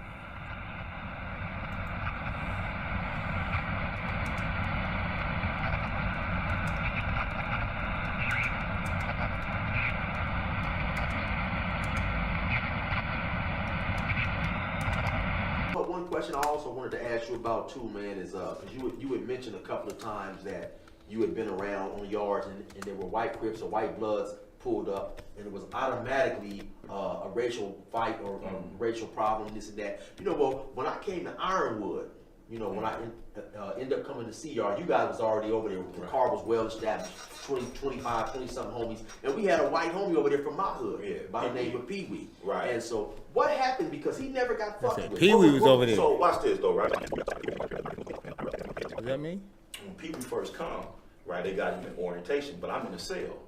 But one question I also wanted to ask you about too, man, is because you had mentioned a couple of times that you had been around on yards and there were white Crips or white Bloods pulled up, and it was automatically a racial fight or a racial problem, this and that. You know, well, when I came to Ironwood, you know, when I ended up coming to CR, you guys was already over there. The car was well established, 20-something homies. And we had a white homie over there from my hood by the name of Pee Wee. Right. And so what happened? Because he never got fucked with. Pee Wee was over there. So watch this though, right? Does that mean? When Pee Wee first come, right, they got him in orientation, but I'm in the cell.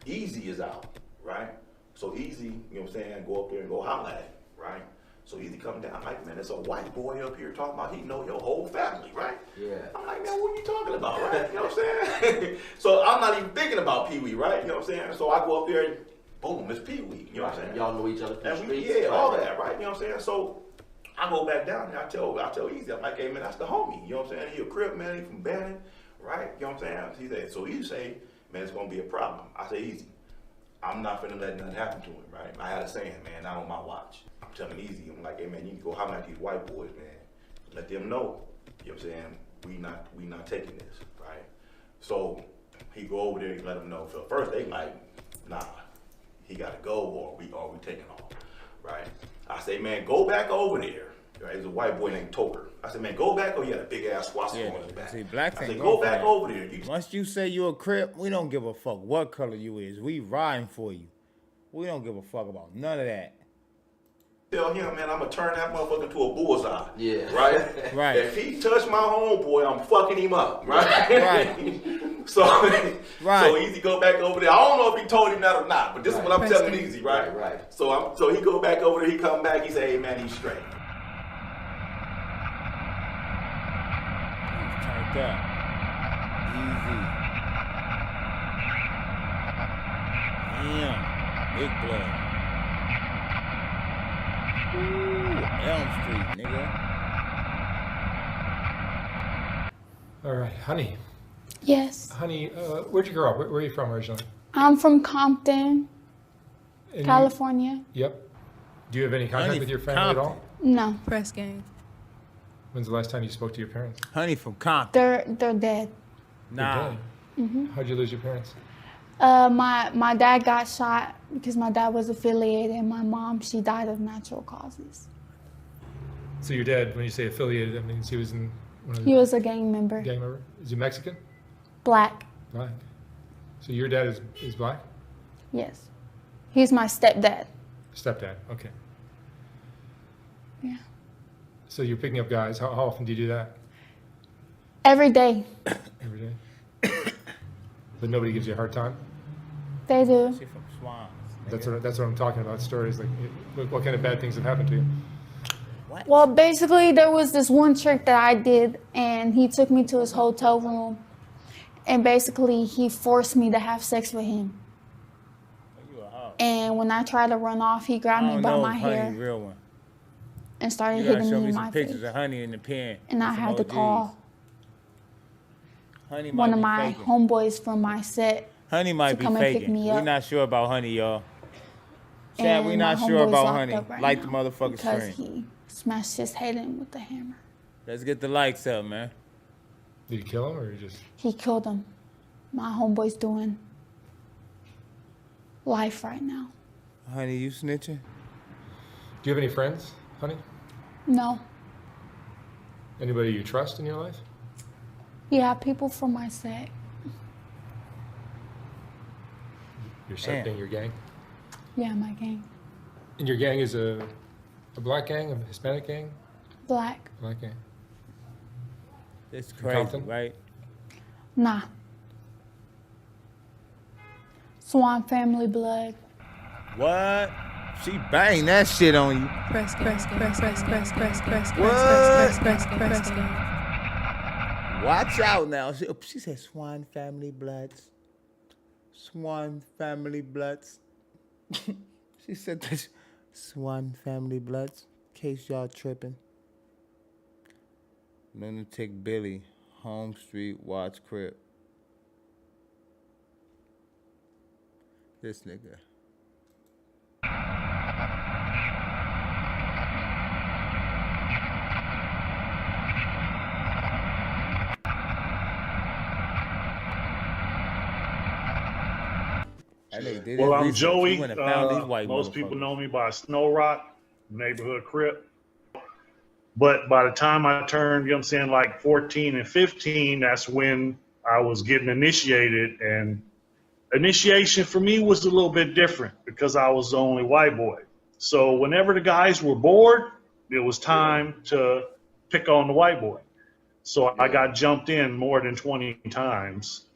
Easy is out, right? So Easy, you know what I'm saying, go up there and go holler at him, right? So Easy come down, like, man, there's a white boy up here talking about he know your whole family, right? Yeah. I'm like, man, what are you talking about, right? You know what I'm saying? So I'm not even thinking about Pee Wee, right? You know what I'm saying? So I go up there and boom, it's Pee Wee. You know what I'm saying? Y'all know each other from the And we, streets, yeah, right? all that, right? You know what I'm saying? So I go back down there, I tell Easy, I'm like, hey man, that's the homie. You know what I'm saying? He a Crip, man, he from Bannon, right? You know what I'm saying? He said, so you say, man, it's gonna be a problem. I say, Easy, I'm not finna let nothing happen to him, right? I had a saying, man, not on my watch. I'm telling Easy, I'm like, hey man, you need to go holler at these white boys, man. Let them know, you know what I'm saying? We not taking this, right? So he go over there and let them know. So first they like, nah, he gotta go or we taking off, right? I say, man, go back over there. Right? There's a white boy named Toker. I said, man, go back over. He had a big ass swastika on his back. See, blacks I ain't said, going go back for over that. there. Once you say you a Crip, we don't give a fuck what color you is. We riding for you. We don't give a fuck about none of that. Tell him, man, I'm gonna turn that motherfucker to a bullseye. Yeah. Right? Right. If he touch my homeboy, I'm fucking him up. Right? Right. So, Right. So Easy go back over there. I don't know if he told him that or not, but this is what I'm telling Easy, right? Right. So he go back over there, he come back, he say, hey man, he's straight. Like that. Easy. Damn. Big blood. Ooh, Elm Street, nigga. All right, honey. Yes. Honey, where'd you grow up? Where are you from originally? I'm from Compton, And California. Yep. Do you have any contact Honey with your from family at Compton. all? No, Press gang. When's the last time you spoke to your parents? Honey from Compton. they're dead. Nah. How'd you lose your parents? My dad got shot because my dad was affiliated, and my mom, she died of natural causes. So your dad, when you say affiliated, that means he was in one of the He was a gang member. gang member? Is he Mexican? Black. Black. So your dad is black? Yes. He's my stepdad. Stepdad, okay. Yeah. So you're picking up guys. How often do you do that? Every day. Every day? But nobody gives you a hard time? They do. She from Swans. That's what I'm talking about, stories. Like, what kind of bad things have happened to you? Well, basically, there was this one trick that I did, and he took me to his hotel room, and basically, he forced me to have sex with him. And when I tried to run off, he grabbed me by my hair Real one. and started You gotta hitting show me me in some my pictures face. of Honey in the pen. And I with some had to OGs. call Honey one might of be my faking. homeboys from my set Honey might to be come and pick faking. me We're up. not sure about Honey, y'all. Chad, And we're my not sure homeboy's about locked Honey. up right Like now the motherfucking because screen. he smashed his head in with the hammer. Let's get the likes up, man. Did you kill him or you just... He killed him. My homeboy's doing life right now. Honey, you snitching? Do you have any friends, honey? No. Anybody you trust in your life? Yeah, people from my set. Your set being your gang? Yeah, my gang. And your gang is a black gang, a Hispanic gang? Black. Black gang. It's From crazy, Compton? right? Nah. Swan family blood. What? She bang that shit on you. Press game. Watch out now. She said Swan family bloods. Swan family bloods. She said this. Swan family bloods. In case y'all tripping. Lunatic Billy. Home Street Watch Crip. This nigga. Well, I'm Joey. Most people know me by Snow Rock, neighborhood Crip. But by the time I turned, you know what I'm saying, like 14 and 15, that's when I was getting initiated. And initiation for me was a little bit different because I was the only white boy. So whenever the guys were bored, it was time to pick on the white boy. So I got jumped in more than 20 times.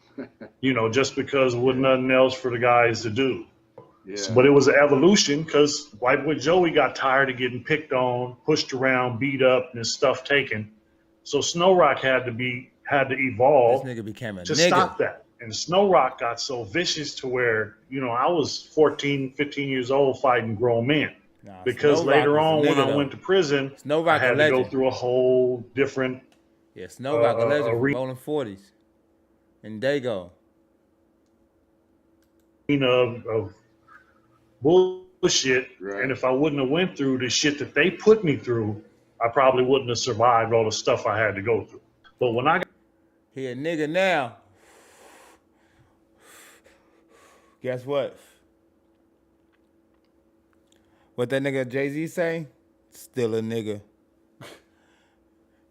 You know, just because there was nothing else for the guys to do. Yeah. But it was an evolution because White Boy Joey got tired of getting picked on, pushed around, beat up, and his stuff taken. So Snow Rock had to evolve this nigga became a to nigga. Stop that. And Snow Rock got so vicious to where, you know, I was 14, 15 years old fighting grown men. Because Snow Rock later was a on when nigga, I went to prison, Snow Rock I had a to go legend. through a whole different Yeah, Snow Rock a legend from arena rolling 40s. And Dago. of bullshit, and if I wouldn't have went through the shit that they put me through, I probably wouldn't have survived all the stuff I had to go through. But when I got He a nigga now. Guess what? What that nigga Jay-Z say? Still a nigga.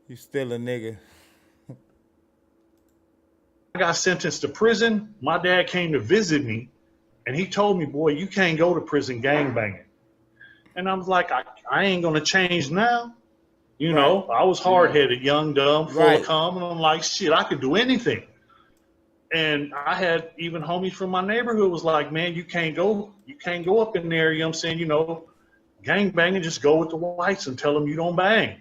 You still a nigga. I got sentenced to prison, my dad came to visit me, and he told me, boy, you can't go to prison gangbanging. And I was like, I ain't going to change now. You know, I was hard-headed, young, dumb, full of cum, and I'm like, shit, I could do anything. And I had even homies from my neighborhood was like, man, you can't go up in there, you know what I'm saying, you know, gangbanging, just go with the whites and tell them you don't bang.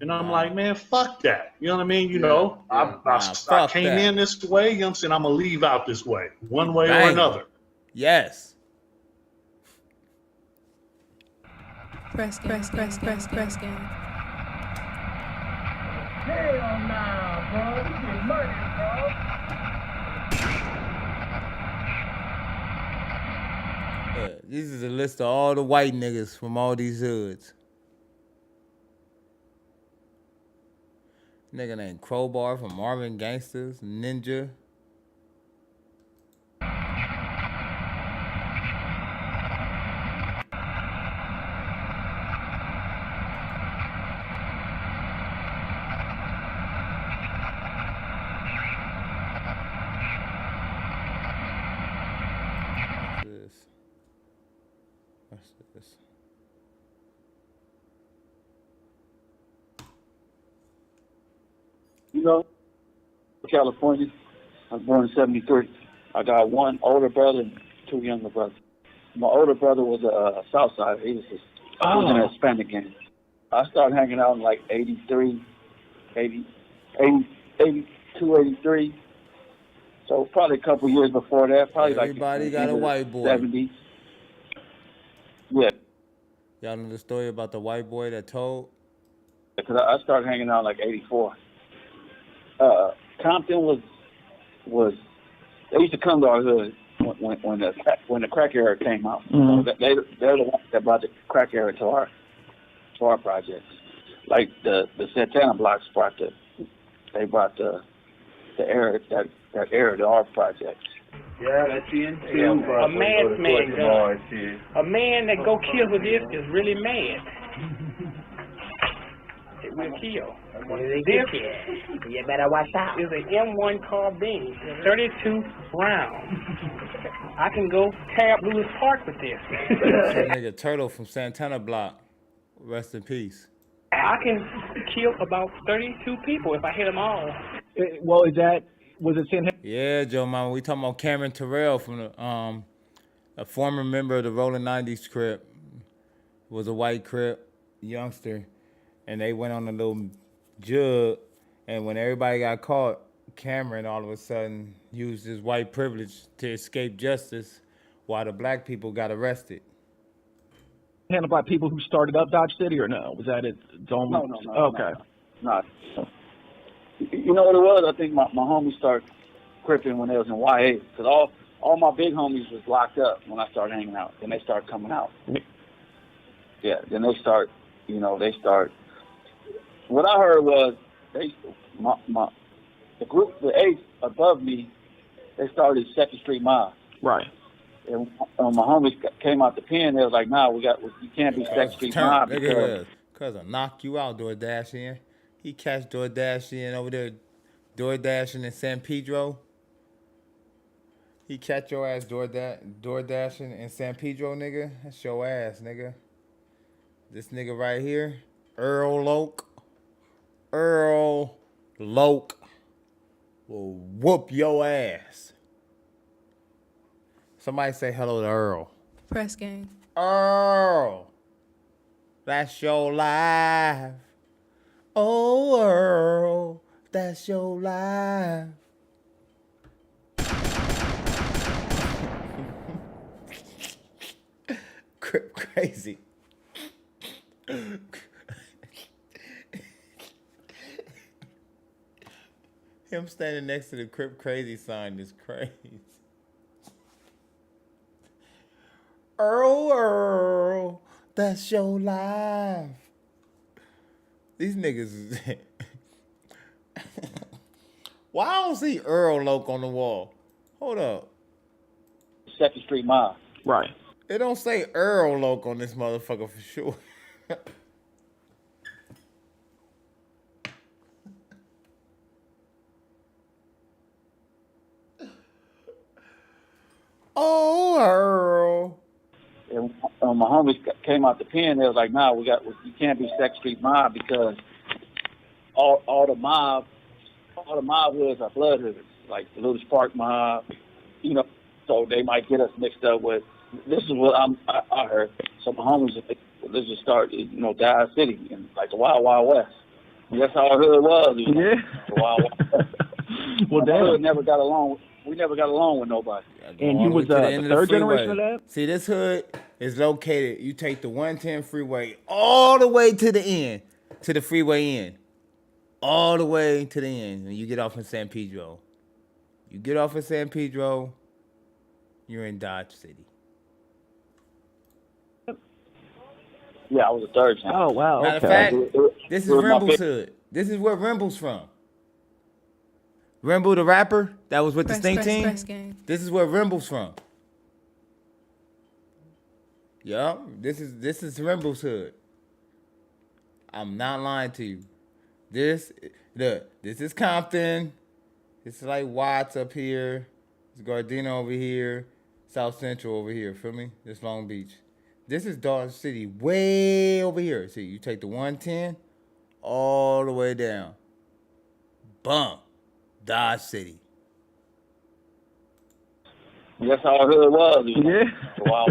And I'm like, man, fuck that. You know what I mean? You know, I came in this way, you know what I'm saying, I'm going to leave out this way, one way or another. Yes. Press game. Hell nah, bro. You get murdered, bro. This is a list of all the white niggas from all these hoods. Nigga named Crowbar from Marvin Gangsters, Ninja. What's this? You know, California. I was born in '73. I got one older brother and two younger brothers. My older brother was a Southsider. He was in a Hispanic gang. I started hanging out in like 82, 83. So probably a couple years before that. Probably Everybody like got a white boy. 70s. Yeah. Y'all know the story about the white boy that told? Because I started hanging out like 84. Compton was they used to come to our hood when the crack era came out. Mhm. They're the ones that brought the crack era to our projects. Like the Santana blocks brought the era that era to our projects. Yeah, that's a mad man gun. A man that go kill with this is really mad. It will kill. This you better watch out. Is an M1 carbine, 32 rounds. I can go tear up Lewis Park with this. That nigga Turtle from Santana Block. Rest in peace. I can kill about 32 people if I hit them all. Well, was it Santana? Yeah, Joe Mama. We talking about Cameron Terrell from the a former member of the Rolling 90s Crip. was a white Crip youngster, and they went on a little jug, and when everybody got caught, Cameron all of a sudden used his white privilege to escape justice while the black people got arrested. Handled by people who started up Dodge City, or no? Was that its own? No. Okay. No. You know what it was? I think my homies started cripping when they was in YA, because all my big homies was locked up when I started hanging out. Then they started coming out. Yeah. Then they start. What I heard was the group, the eighth above me, they started Second Street Mob. Right. And my homies came out the pen. They was like, "Nah, you can't be Second Street Mob because." Cause I'll knock you out, DoorDash in. He catch DoorDash in over there, DoorDashing in San Pedro. He catch your ass DoorDashing in San Pedro, nigga. That's your ass, nigga. This nigga right here, Earl Loke will whoop your ass. Somebody say hello to Earl. Press gang. Earl. That's your life. Oh, Earl. That's your life. Crip crazy. Him standing next to the Crip crazy sign is crazy. Earl, that's your life. These niggas. Why I don't see Earl Loke on the wall? Hold up. Second Street Mob. Right. It don't say Earl Loke on this motherfucker for sure. Oh, Earl. And my homies came out the pen. They was like, "Nah, you can't be Second Street Mob because all the mob hoods are blood hoods, like the Lewis Park mob, so they might get us mixed up with." This is what I heard. So my homies, let's just start, Dodge City and like the Wild Wild West. And that's how our hood was. Yeah. The Wild Wild West. Well, damn. We never got along with nobody. And you was the third generation of that? See, this hood is located. You take the 110 freeway all the way to the end, to the freeway end, all the way to the end, and you get off in San Pedro. You get off in San Pedro, you're in Dodge City. Yeah, I was a third time. Oh, wow. Matter of fact, this is Rimble's hood. This is where Rimble's from. Rimble the rapper that was with the Stink Team. This is where Rimble's from. Yup, this is Rimble's hood. I'm not lying to you. This is Compton. This is like Watts up here. It's Gardena over here. South Central over here. Feel me? This Long Beach. This is Dodge City way over here. See, you take the 110 all the way down. Bump. Dodge City. That's how our hood was. Yeah. Wow.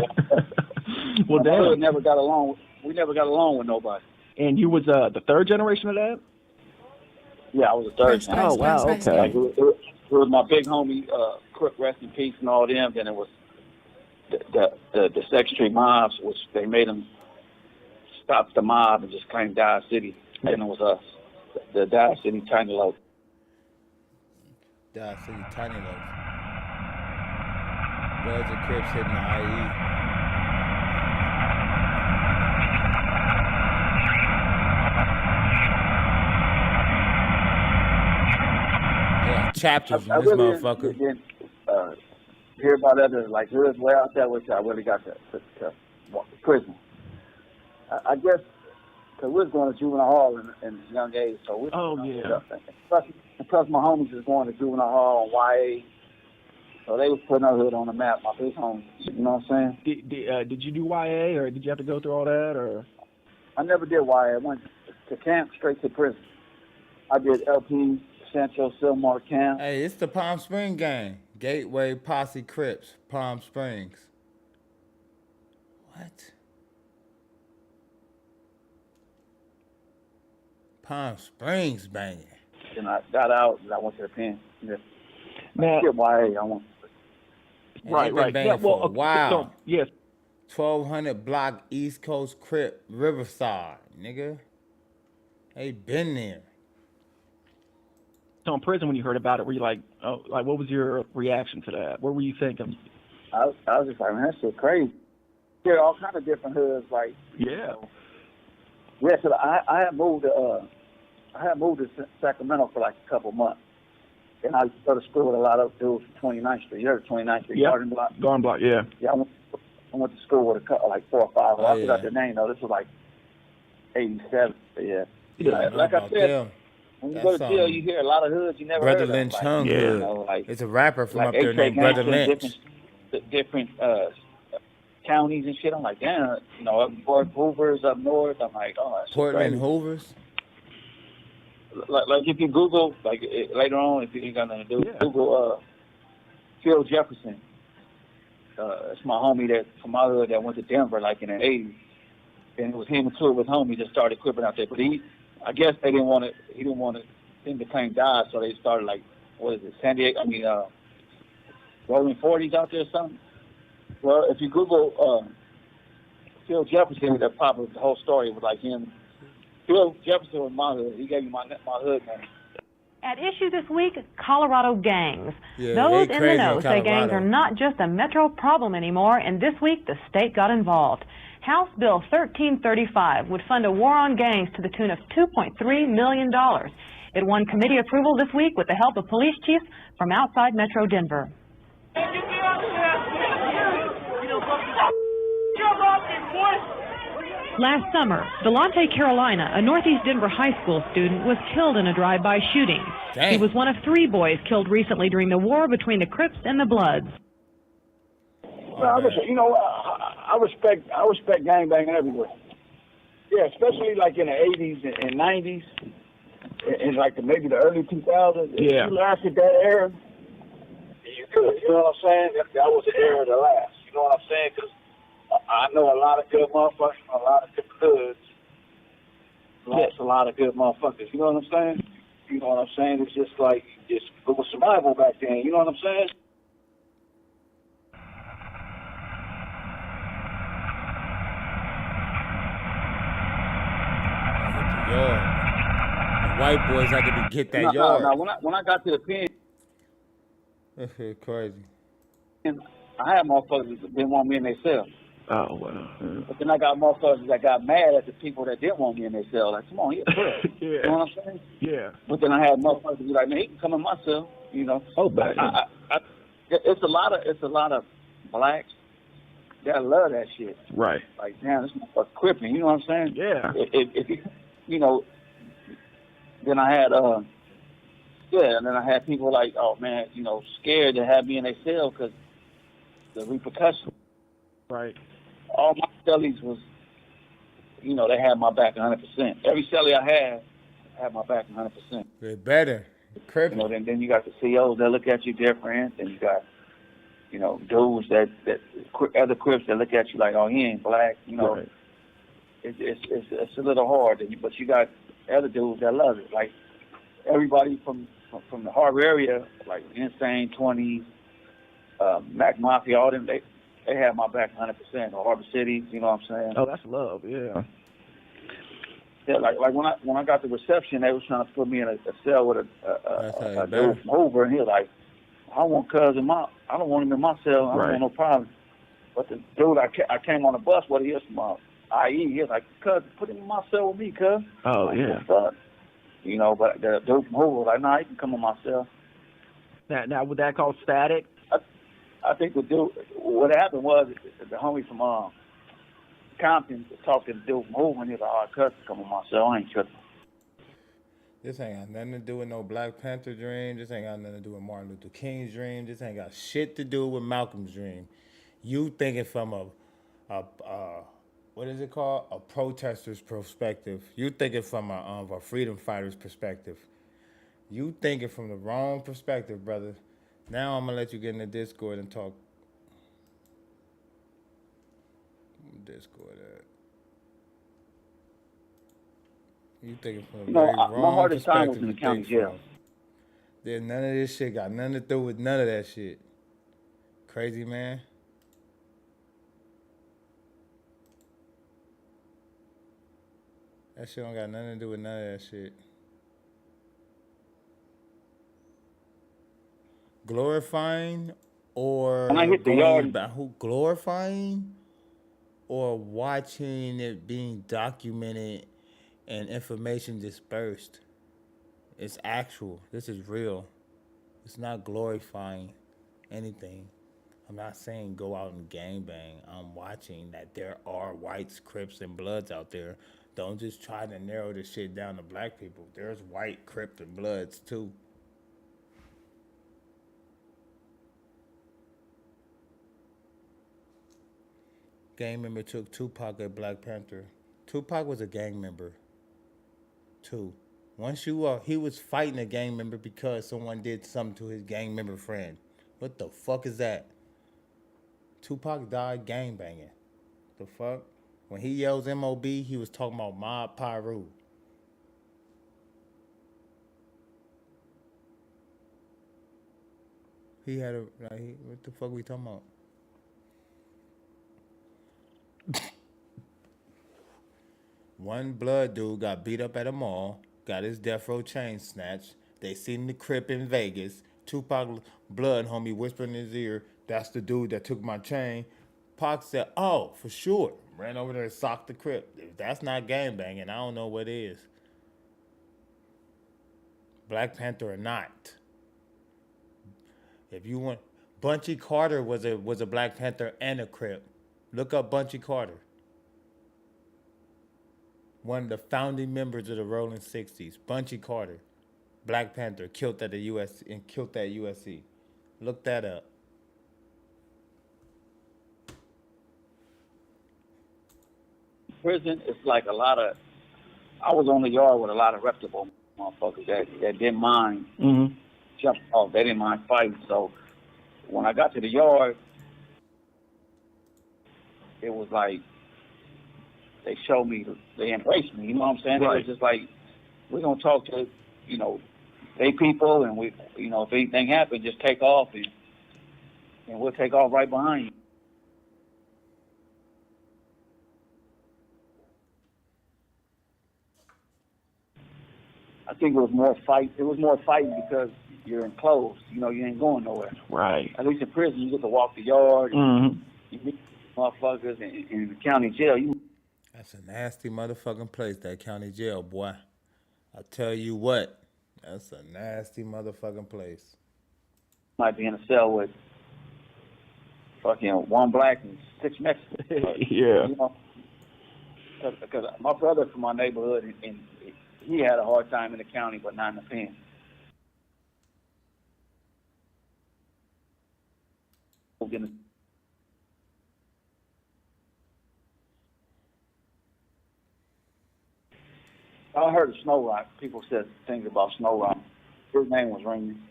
Well, damn. We never got along with nobody. And you was the third generation of that? Yeah, I was the third. Oh, wow. Okay. Like, it was my big homie, Crook, rest in peace, and all them. Then it was the Second Street mobs, which they made them stop the mob and just claim Dodge City. And it was us, the Dodge City Tiny Loaf. Dodge City Tiny Loaf. Bloods and Crips hitting the IE. Yeah, chapters in this motherfucker. Didn't hear about other like hoods way out there, which I really got to prison. I guess because we was going to juvenile hall in a young age, so we. Oh yeah. Plus my homies was going to juvenile hall and YA, so they was putting our hood on the map. My big homies, you know what I'm saying? Did you do YA, or did you have to go through all that, or? I never did YA. I went to camp straight to prison. I did LP, Sancho, Silmar camp. Hey, it's the Palm Springs gang. Gateway Posse Crips, Palm Springs. What? Palm Springs banging. And I got out and I went to the pen. Yeah. Now, YA, I want. And Right, they been right. banging Yeah, well, for a while. so, yes. 1200 block East Coast Crip Riverside, nigga. They been there. So in prison, when you heard about it, were you like, oh, like, what was your reaction to that? What were you thinking? I was just like, man, that shit crazy. Yeah, all kind of different hoods, like. Yeah. You know, yeah, so I had moved to Sacramento for like a couple months. And I used to go to school with a lot of dudes from 29th Street. You heard of 29th Street, Garden Block? Garden Block, yeah. Yeah, I went to school with a couple, like 4 or 5. I forgot their name, though. This was like 87. Yeah. Like I said, when you go to jail, you hear a lot of hoods you never Brother heard of. Lynch like, Hung you Hood. know, like, It's a rapper from like up there AK named Brother gangsters, Lynch. Different counties and shit. I'm like, damn, you know, up Fort Hoover's up north. I'm like, oh, that's Portland crazy. Hoovers. Like if you Google, like later on, if you ain't got nothing to do, Google Phil Jefferson. It's my homie that from my hood that went to Denver like in the 80s, and it was him and two of his homies that started cripping out there. But I guess they didn't want him to claim die, so they started like, what is it, San Diego? I mean, Rolling 40s out there or something. Well, if you Google Phil Jefferson, that pop up the whole story was like him. Phil Jefferson was my hood. He gave me my hood name. At issue this week, Colorado gangs. Yeah, Those they in the crazy know in say gangs Colorado. are not just a metro problem anymore, and this week the state got involved. House Bill 1335 would fund a war on gangs to the tune of $2.3 million. It won committee approval this week with the help of police chiefs from outside Metro Denver. Last summer, Delonte Carolina, a Northeast Denver high school student, was killed in a drive-by shooting. Dang. He was one of 3 boys killed recently during the war between the Crips and the Bloods. Well, I respect gangbanging everywhere. Yeah, especially like in the 80s and 90s, and like maybe the early 2000s. Yeah. If you lasted that era, you good. You know what I'm saying? That was the era to last. You know what I'm saying? Because I know a lot of good motherfuckers from a lot of different hoods. Lost a lot of good motherfuckers. You know what I'm saying? You know what I'm saying? It's just like, it was survival back then. You know what I'm saying? Yard. And white boys had to get that No, yard. when I got to the pen, That's crazy. I had motherfuckers that didn't want me in their cell. Oh, wow. Yeah. But then I got motherfuckers that got mad at the people that didn't want me in their cell. Like, come on, you're a Yeah. You know what I'm saying? Yeah. But then I had motherfuckers be like, man, he can come in my cell. You know. Oh, bad. It's a lot of blacks that love that shit. Right. Like, damn, this motherfucker cripping. You know what I'm saying? Yeah. If you know, then I had and then I had people like, oh man, you know, scared to have me in their cell because the repercussions. Right. All my cellies was, you know, they had my back 100%. Every cellie I had my back 100%. They better. You know, then you got the COs that look at you different, and you got, you know, dudes that other Crips that look at you like, oh, he ain't black. You know, Right. it's a little hard, but you got other dudes that love it. Like everybody from the Harbor area, like Insane 20s, Mac Mafia, all them, they have my back 100%. The Harbor City, you know what I'm saying? Oh, that's love. Yeah. Yeah, like when I got the reception, they was trying to put me in a cell with a dude from Hoover, and he was like, I don't want him in my cell. I don't want no problem. But the dude I came on the bus with, he was from IE. He was like, cuz, put him in my cell with me, cuz. Oh, like, yeah. Fuck? You know, but the dude from Hoover was like, nah, he can come in my cell. Now would that cause static? I think what happened was the homie from Compton talked to the dude from Hoover, and he was like, oh, cuz, come in my cell. I ain't tripping. This ain't got nothing to do with no Black Panther dream. This ain't got nothing to do with Martin Luther King's dream. This ain't got shit to do with Malcolm's dream. You thinking from a what is it called? A protester's perspective. You thinking from a freedom fighter's perspective. You thinking from the wrong perspective, brother. Now I'm gonna let you get in the Discord and talk. Discord at. You thinking from a You know, very my wrong hardest time was perspective in the to county think jail. from. There's none of this shit got nothing to do with none of that shit. Crazy man. That shit don't got nothing to do with none of that shit. Glorifying or When I hit the going yard, back, who glorifying or watching it being documented and information dispersed. It's actual. This is real. It's not glorifying anything. I'm not saying go out and gangbang. I'm watching that there are whites, Crips, and Bloods out there. Don't just try to narrow this shit down to black people. There's white, Crips, and Bloods too. Gang member took Tupac at Black Panther. Tupac was a gang member. Too. Once you he was fighting a gang member because someone did something to his gang member friend. What the fuck is that? Tupac died gang banging. The fuck? When he yells MOB, he was talking about Mob Pyru. He had a what the fuck we talking about? One blood dude got beat up at a mall, got his death row chain snatched. They seen the Crip in Vegas. Tupac blood homie whispered in his ear, "That's the dude that took my chain." Pac said, "Oh, for sure." Ran over there and socked the Crip. If that's not gangbanging, I don't know what is. Black Panther or not. If you want, Bunchy Carter was a Black Panther and a Crip. Look up Bunchy Carter. One of the founding members of the Rolling 60s, Bunchy Carter, Black Panther, killed at USC. Look that up. prison, it's like a lot of. I was on the yard with a lot of reputable motherfuckers that didn't mind jumping off. They didn't mind fighting. So when I got to the yard, it was like they showed me, they embraced me. You know what I'm saying? Right. It was just like, we're gonna talk to, they people, and we, if anything happens, just take off, and we'll take off right behind you. I think it was more fight. It was more fighting because you're enclosed. You ain't going nowhere. Right. At least in prison, you get to walk the yard. You meet motherfuckers in the county jail. That's a nasty motherfucking place, that county jail, boy. I tell you what, that's a nasty motherfucking place. Might be in a cell with fucking one black and 6 Mexicans. Yeah. Because my brother from my neighborhood, and he had a hard time in the county, but not in the pen. I heard of Snow Rock. People said things about Snow Rock. His name was ringing.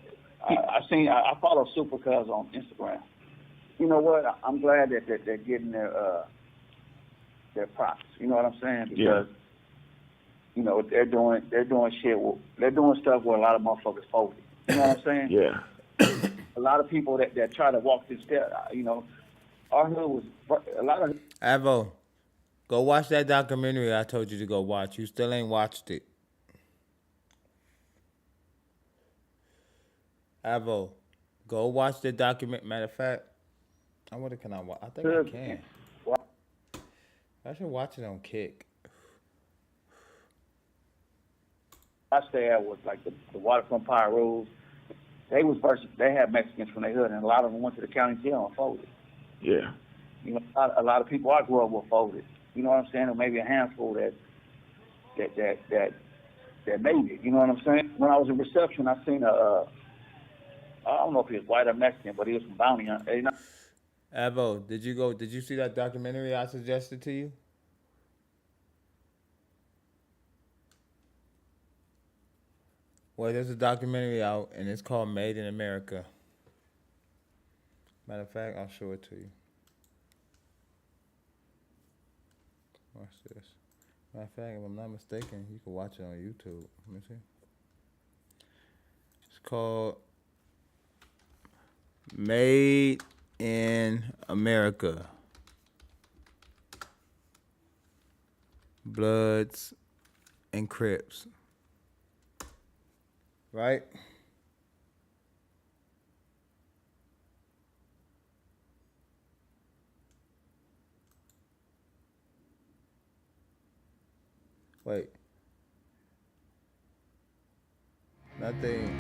I follow Super Cuz on Instagram. You know what? I'm glad that they're getting their props. You know what I'm saying? Because they're doing shit. They're doing stuff where a lot of motherfuckers folded. You know what I'm saying? Yeah. A lot of people that try to walk this step. Our hood was a lot of. Avo, go watch that documentary I told you to go watch. You still ain't watched it. Avo, go watch the document. Matter of fact, can I watch? I think I can. I should watch it on Kick. I stay at was like the waterfront Pyrus. They had Mexicans from their hood, and a lot of them went to the county jail and folded. Yeah. A lot of people I grew up with folded. You know what I'm saying? Or maybe a handful that made it. You know what I'm saying? When I was in reception, I seen I don't know if he was white or Mexican, but he was from Bounty. Avo, did you see that documentary I suggested to you? Well, there's a documentary out, and it's called Made in America. Matter of fact, I'll show it to you. Watch this. Matter of fact, if I'm not mistaken, you can watch it on YouTube. Let me see. It's called Made in America. Bloods and Crips. Right? Wait. Nothing.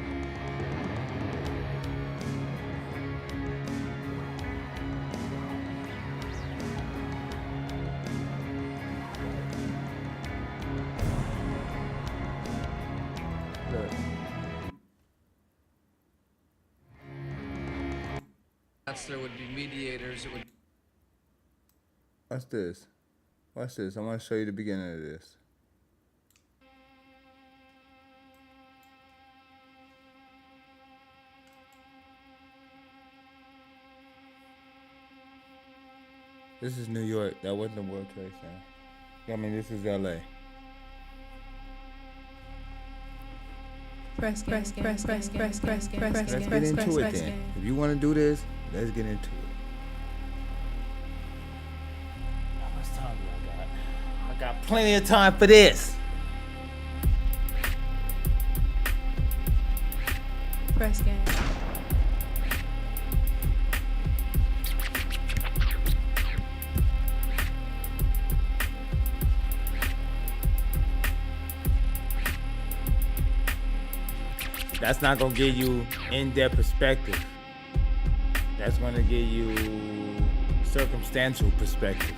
Look. There would be mediators. It would. What's this? Watch this. I want to show you the beginning of this. This is New York. That wasn't the World Trade Center. I mean, this is LA. Let's get into it then. If you want to do this, let's get into it. How much time do I got? I got plenty of time for this. Press game. That's not gonna give you in-depth perspective. That's gonna give you circumstantial perspective.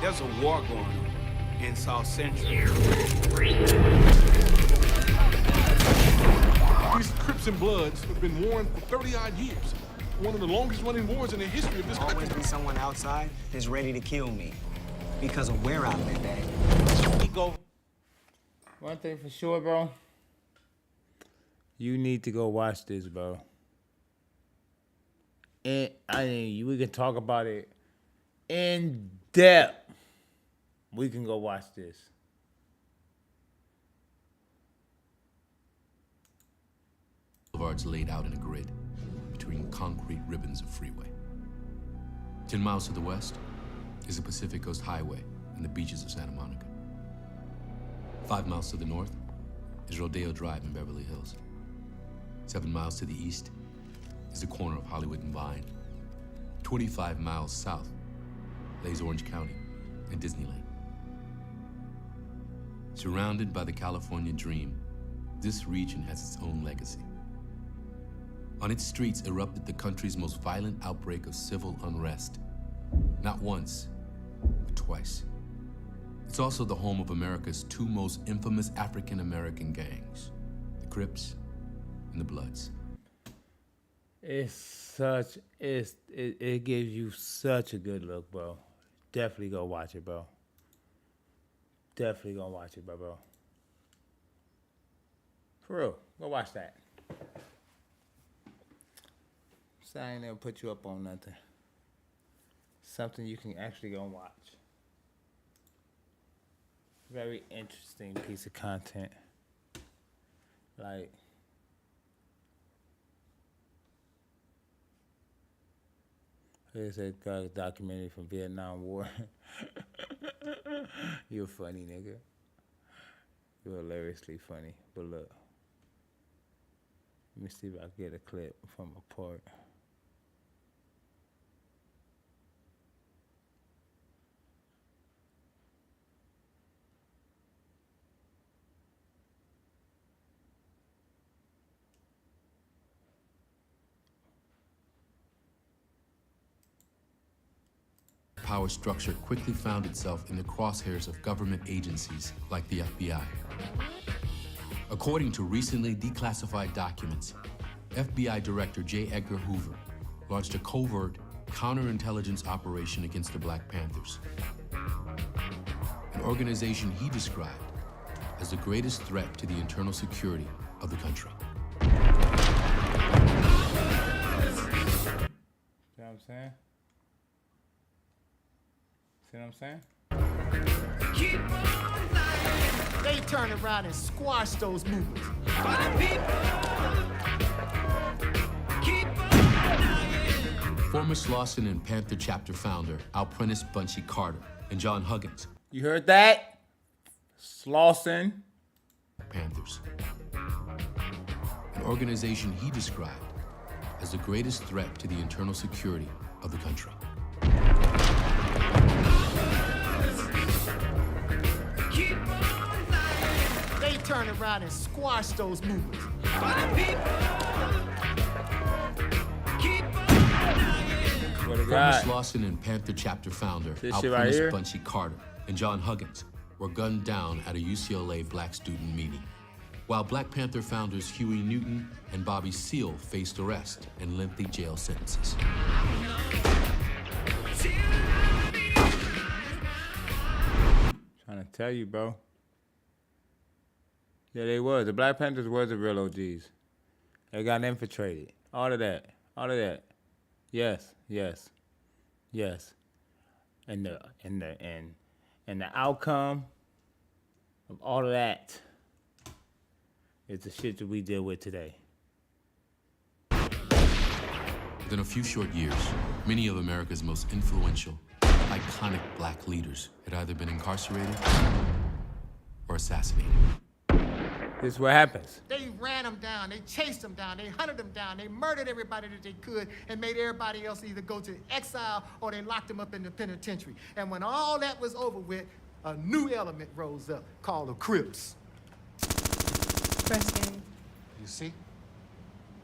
There's a war going on in South Central. These Crips and Bloods have been warring for 30-odd years. One of the longest-running wars in the history of this country. Always be someone outside is ready to kill me because of where I live at. We go. One thing for sure, bro. You need to go watch this, bro. And I mean, we can talk about it in depth. We can go watch this. Boulevards laid out in a grid between concrete ribbons of freeway. 10 miles to the west is the Pacific Coast Highway and the beaches of Santa Monica. 5 miles to the north is Rodeo Drive in Beverly Hills. 7 miles to the east is the corner of Hollywood and Vine. 25 miles south lays Orange County and Disneyland. Surrounded by the California dream, this region has its own legacy. On its streets erupted the country's most violent outbreak of civil unrest. Not once, but twice. It's also the home of America's two most infamous African-American gangs, the Crips and the Bloods. It gives you such a good look, bro. Definitely go watch it, bro. Definitely gonna watch it, bro. For real, go watch that. So I ain't never put you up on nothing. Something you can actually go and watch. Very interesting piece of content. Like, here's a documentary from Vietnam War. You're funny, nigga. You're hilariously funny. But look. Let me see if I can get a clip from a part. Power structure quickly found itself in the crosshairs of government agencies like the FBI. According to recently declassified documents, FBI Director J. Edgar Hoover launched a covert counterintelligence operation against the Black Panthers. an organization he described as the greatest threat to the internal security of the country. See what I'm saying? See what I'm saying? They turn around and squash those movements. Former Slauson and Panther chapter founder Alprentice Bunchy Carter and John Huggins. You heard that? Slauson. Panthers. An organization he described as the greatest threat to the internal security of the country. They turn around and squash those movements. Former Slauson and Panther chapter founder Alprentice Bunchy Carter and John Huggins were gunned down at a UCLA black student meeting, while Black Panther founders Huey Newton and Bobby Seale faced arrest and lengthy jail sentences. Trying to tell you, bro. Yeah, they was. The Black Panthers was the real OGs. They got infiltrated. All of that. All of that. Yes, yes, yes. And the outcome of all of that is the shit that we deal with today. Within a few short years, many of America's most influential, iconic black leaders had either been incarcerated or assassinated. This is what happens. They ran them down, they chased them down, they hunted them down, they murdered everybody that they could and made everybody else either go to exile or they locked them up in the penitentiary. And when all that was over with, a new element rose up called the Crips. Press game. You see?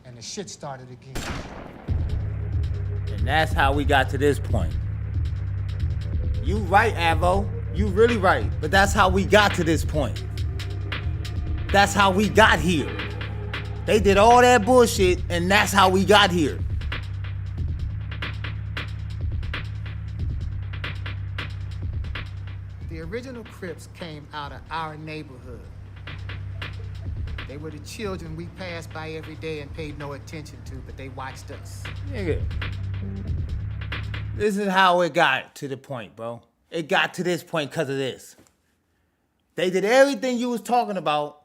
And the shit started again. And that's how we got to this point. You right, Avo. You really right. But that's how we got to this point. That's how we got here. They did all that bullshit, and that's how we got here. The original Crips came out of our neighborhood. They were the children we passed by every day and paid no attention to, but they watched us. Nigga. This is how it got to the point, bro. It got to this point because of this. They did everything you was talking about,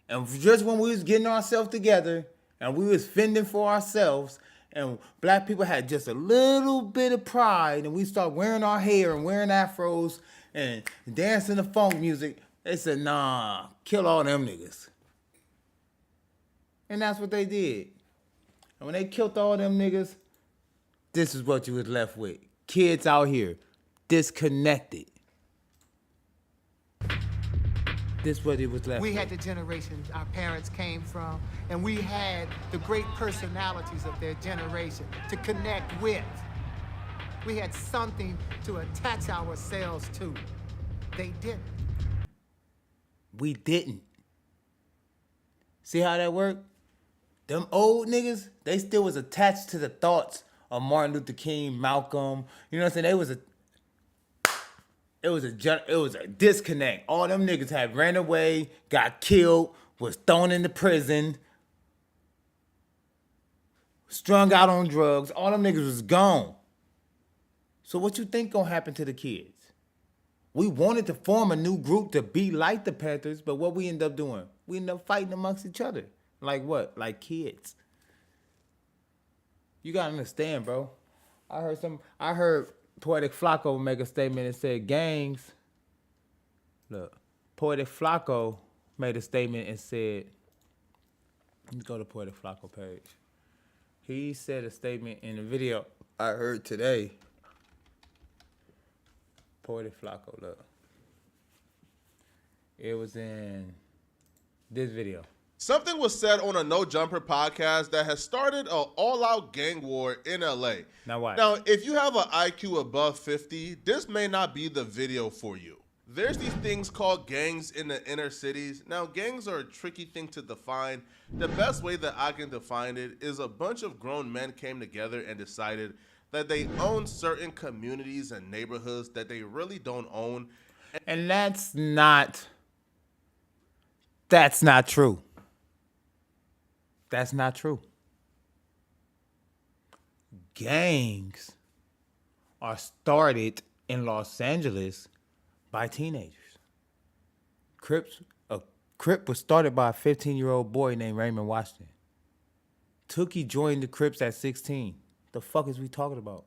and just when we was getting ourselves together and we was fending for ourselves, and black people had just a little bit of pride, and we started wearing our hair and wearing afros and dancing to funk music, they said, nah, kill all them niggas. And that's what they did. And when they killed all them niggas, this is what you was left with. Kids out here, disconnected. This is what it was left We with. had the generation our parents came from, and we had the great personalities of their generation to connect with. We had something to attach ourselves to. They didn't. We didn't. See how that worked? Them old niggas, they still was attached to the thoughts of Martin Luther King, Malcolm. You know what I'm saying? It was a disconnect. All them niggas had ran away, got killed, was thrown into prison, strung out on drugs. All them niggas was gone. So what you think gonna happen to the kids? We wanted to form a new group to be like the Panthers, but what we end up doing? We end up fighting amongst each other. Like what? Like kids. You gotta understand, bro. I heard Poetic Flacco make a statement and said gangs. Look, Poetic Flacco made a statement and said, let me go to Poetic Flacco page. He said a statement in a video I heard today. Poetic Flacco, look. It was in this video. Something was said on a No Jumper podcast that has started an all-out gang war in LA. Now what? Now, if you have an IQ above 50, this may not be the video for you. There's these things called gangs in the inner cities. Now, gangs are a tricky thing to define. The best way that I can define it is a bunch of grown men came together and decided that they own certain communities and neighborhoods that they really don't own. And that's not true. That's not true. Gangs are started in Los Angeles by teenagers. A Crip was started by a 15-year-old boy named Raymond Washington. Tookie joined the Crips at 16. The fuck is we talking about?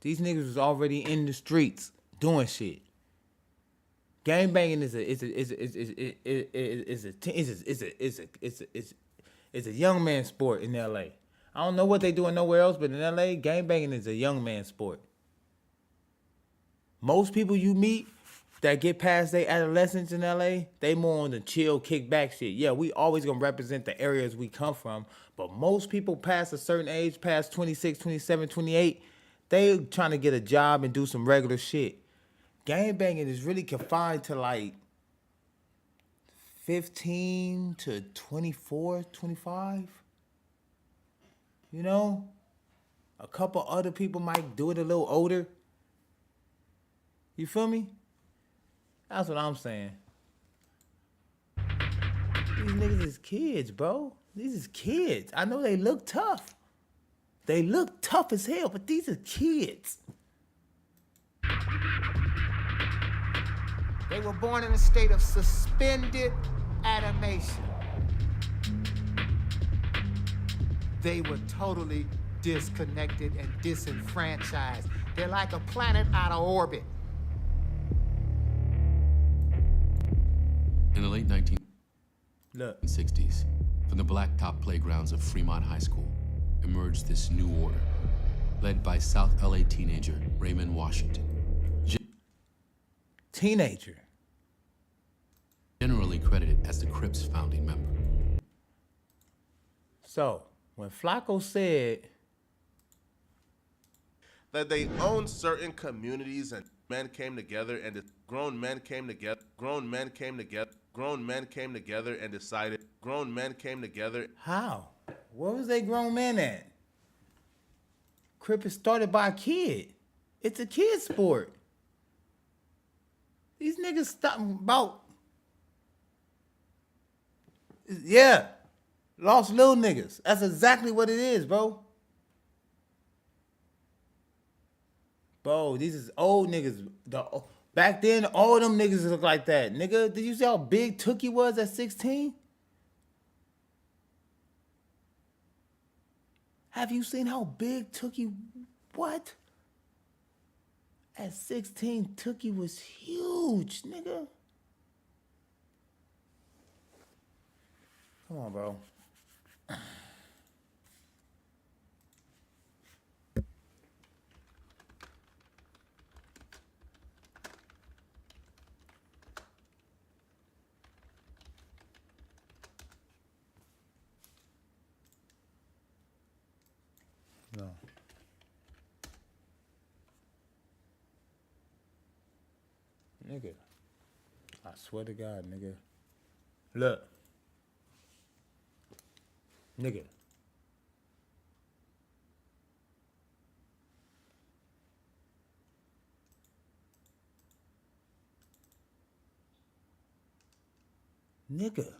These niggas was already in the streets doing shit. Gangbanging is a young man sport in LA. I don't know what they doing nowhere else, but in LA, gangbanging is a young man sport. Most people you meet that get past their adolescence in LA, they more on the chill, kick back shit. Yeah, we always gonna represent the areas we come from, but most people past a certain age, past 26, 27, 28, they trying to get a job and do some regular shit. Gangbanging is really confined to like 15 to 24, 25. You know? A couple other people might do it a little older. You feel me? That's what I'm saying. These niggas is kids, bro. These is kids. I know they look tough. They look tough as hell, but these are kids. They were born in a state of suspended animation. They were totally disconnected and disenfranchised. They're like a planet out of orbit. In the late 1960s, from the blacktop playgrounds of Fremont High School emerged this new order, led by South LA teenager Raymond Washington. Teenager. Generally credited as the Crips' founding member. So, when Flacco said that they own certain communities and men came together and grown men came together and decided how? Where was they grown men at? Crip is started by a kid. It's a kid sport. These niggas stop about, yeah, lost little niggas. That's exactly what it is, bro. Bro, these is old niggas. Back then, all them niggas look like that. Nigga, did you see how big Tookie was at 16? Have you seen how big Tookie, what? At 16, Tookie was huge, nigga. Come on, bro. No. Nigga. I swear to God, nigga. Look. Nigga. Nigga.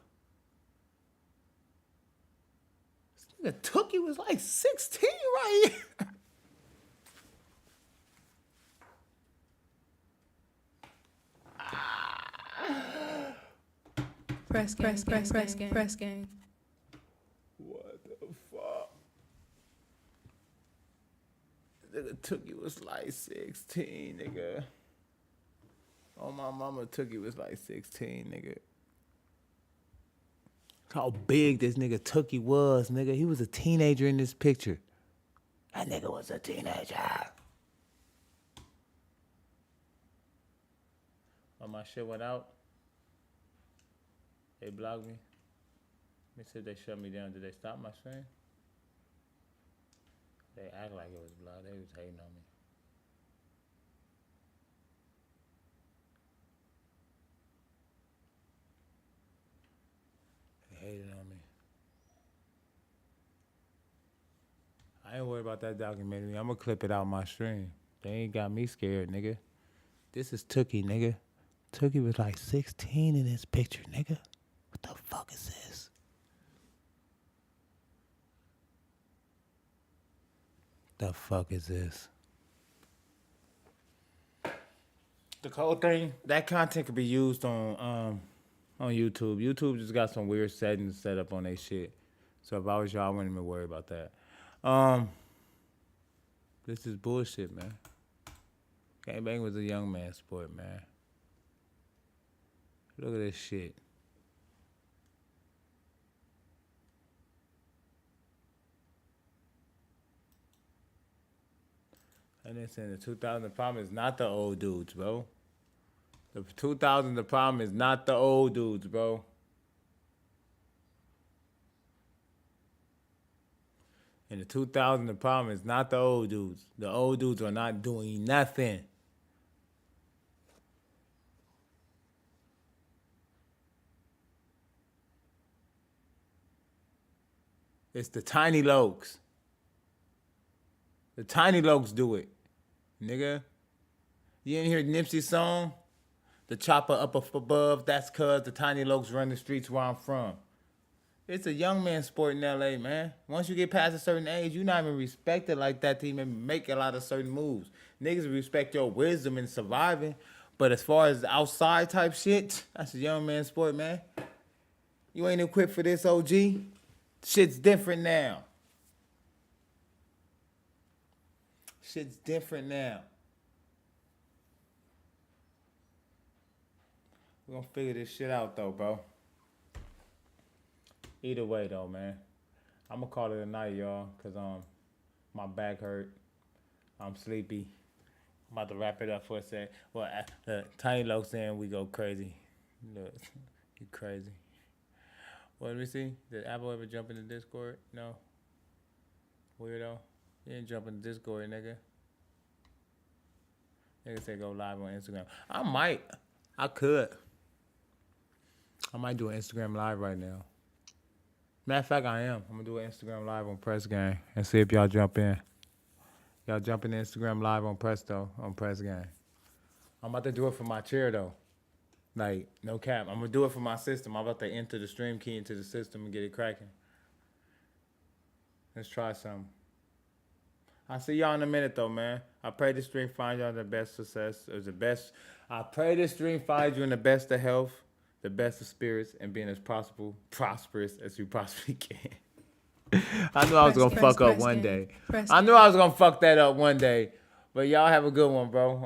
This nigga Tookie was like 16 right here. Press gang. What the fuck? Nigga Tookie was like 16, nigga. Oh, my mama Tookie was like 16, nigga. How big this nigga Tookie was, nigga. He was a teenager in this picture. That nigga was a teenager. Oh, my shit went out. They blocked me. Let me see if they shut me down. Did they stop my stream? They act like it was blocked. They was hating on me. They hated on me. I ain't worried about that documentary. I'm gonna clip it out my stream. They ain't got me scared, nigga. This is Tookie, nigga. Tookie was like 16 in this picture, nigga. What the fuck is this? The fuck is this? The cold thing, that content could be used on YouTube. YouTube just got some weird settings set up on their shit. So if I was y'all, I wouldn't even worry about that. This is bullshit, man. Gangbang was a young man sport, man. Look at this shit. And they saying the 2000, the problem is not the old dudes, bro. The 2000, the problem is not the old dudes, bro. In the 2000, the problem is not the old dudes. The old dudes are not doing nothing. It's the tiny lokes. The tiny lokes do it, nigga. You didn't hear Nipsey's song? The chopper up above, that's cuz the tiny lokes run the streets where I'm from. It's a young man sport in LA, man. Once you get past a certain age, you're not even respected like that to even make a lot of certain moves. Niggas respect your wisdom in surviving, but as far as outside type shit, that's a young man sport, man. You ain't equipped for this, OG. Shit's different now. Shit's different now. We're gonna figure this shit out though, bro. Either way though, man. I'm gonna call it a night, y'all, cause my back hurt. I'm sleepy. I'm about to wrap it up for a sec. Well, Tiny Loke saying we go crazy. Look, you crazy. Well, let me see. Did Apple ever jump into Discord? No. Weirdo. You didn't jump into Discord, nigga. Nigga said go live on Instagram. I might. I could. I might do an Instagram live right now. Matter of fact, I am. I'm going to do an Instagram live on Press Gang and see if y'all jump in. Y'all jump in Instagram live on Press Gang. I'm about to do it for my chair, though. Like, no cap. I'm going to do it for my system. I'm about to enter the stream key into the system and get it cracking. Let's try something. I'll see y'all in a minute, though, man. I pray this stream finds y'all the best success. Or the best. I pray this stream finds you in the best of health, the best of spirits, and being as prosperous as you possibly can. I knew I was going to fuck up one day. I knew I was going to fuck that up one day. But y'all have a good one, bro.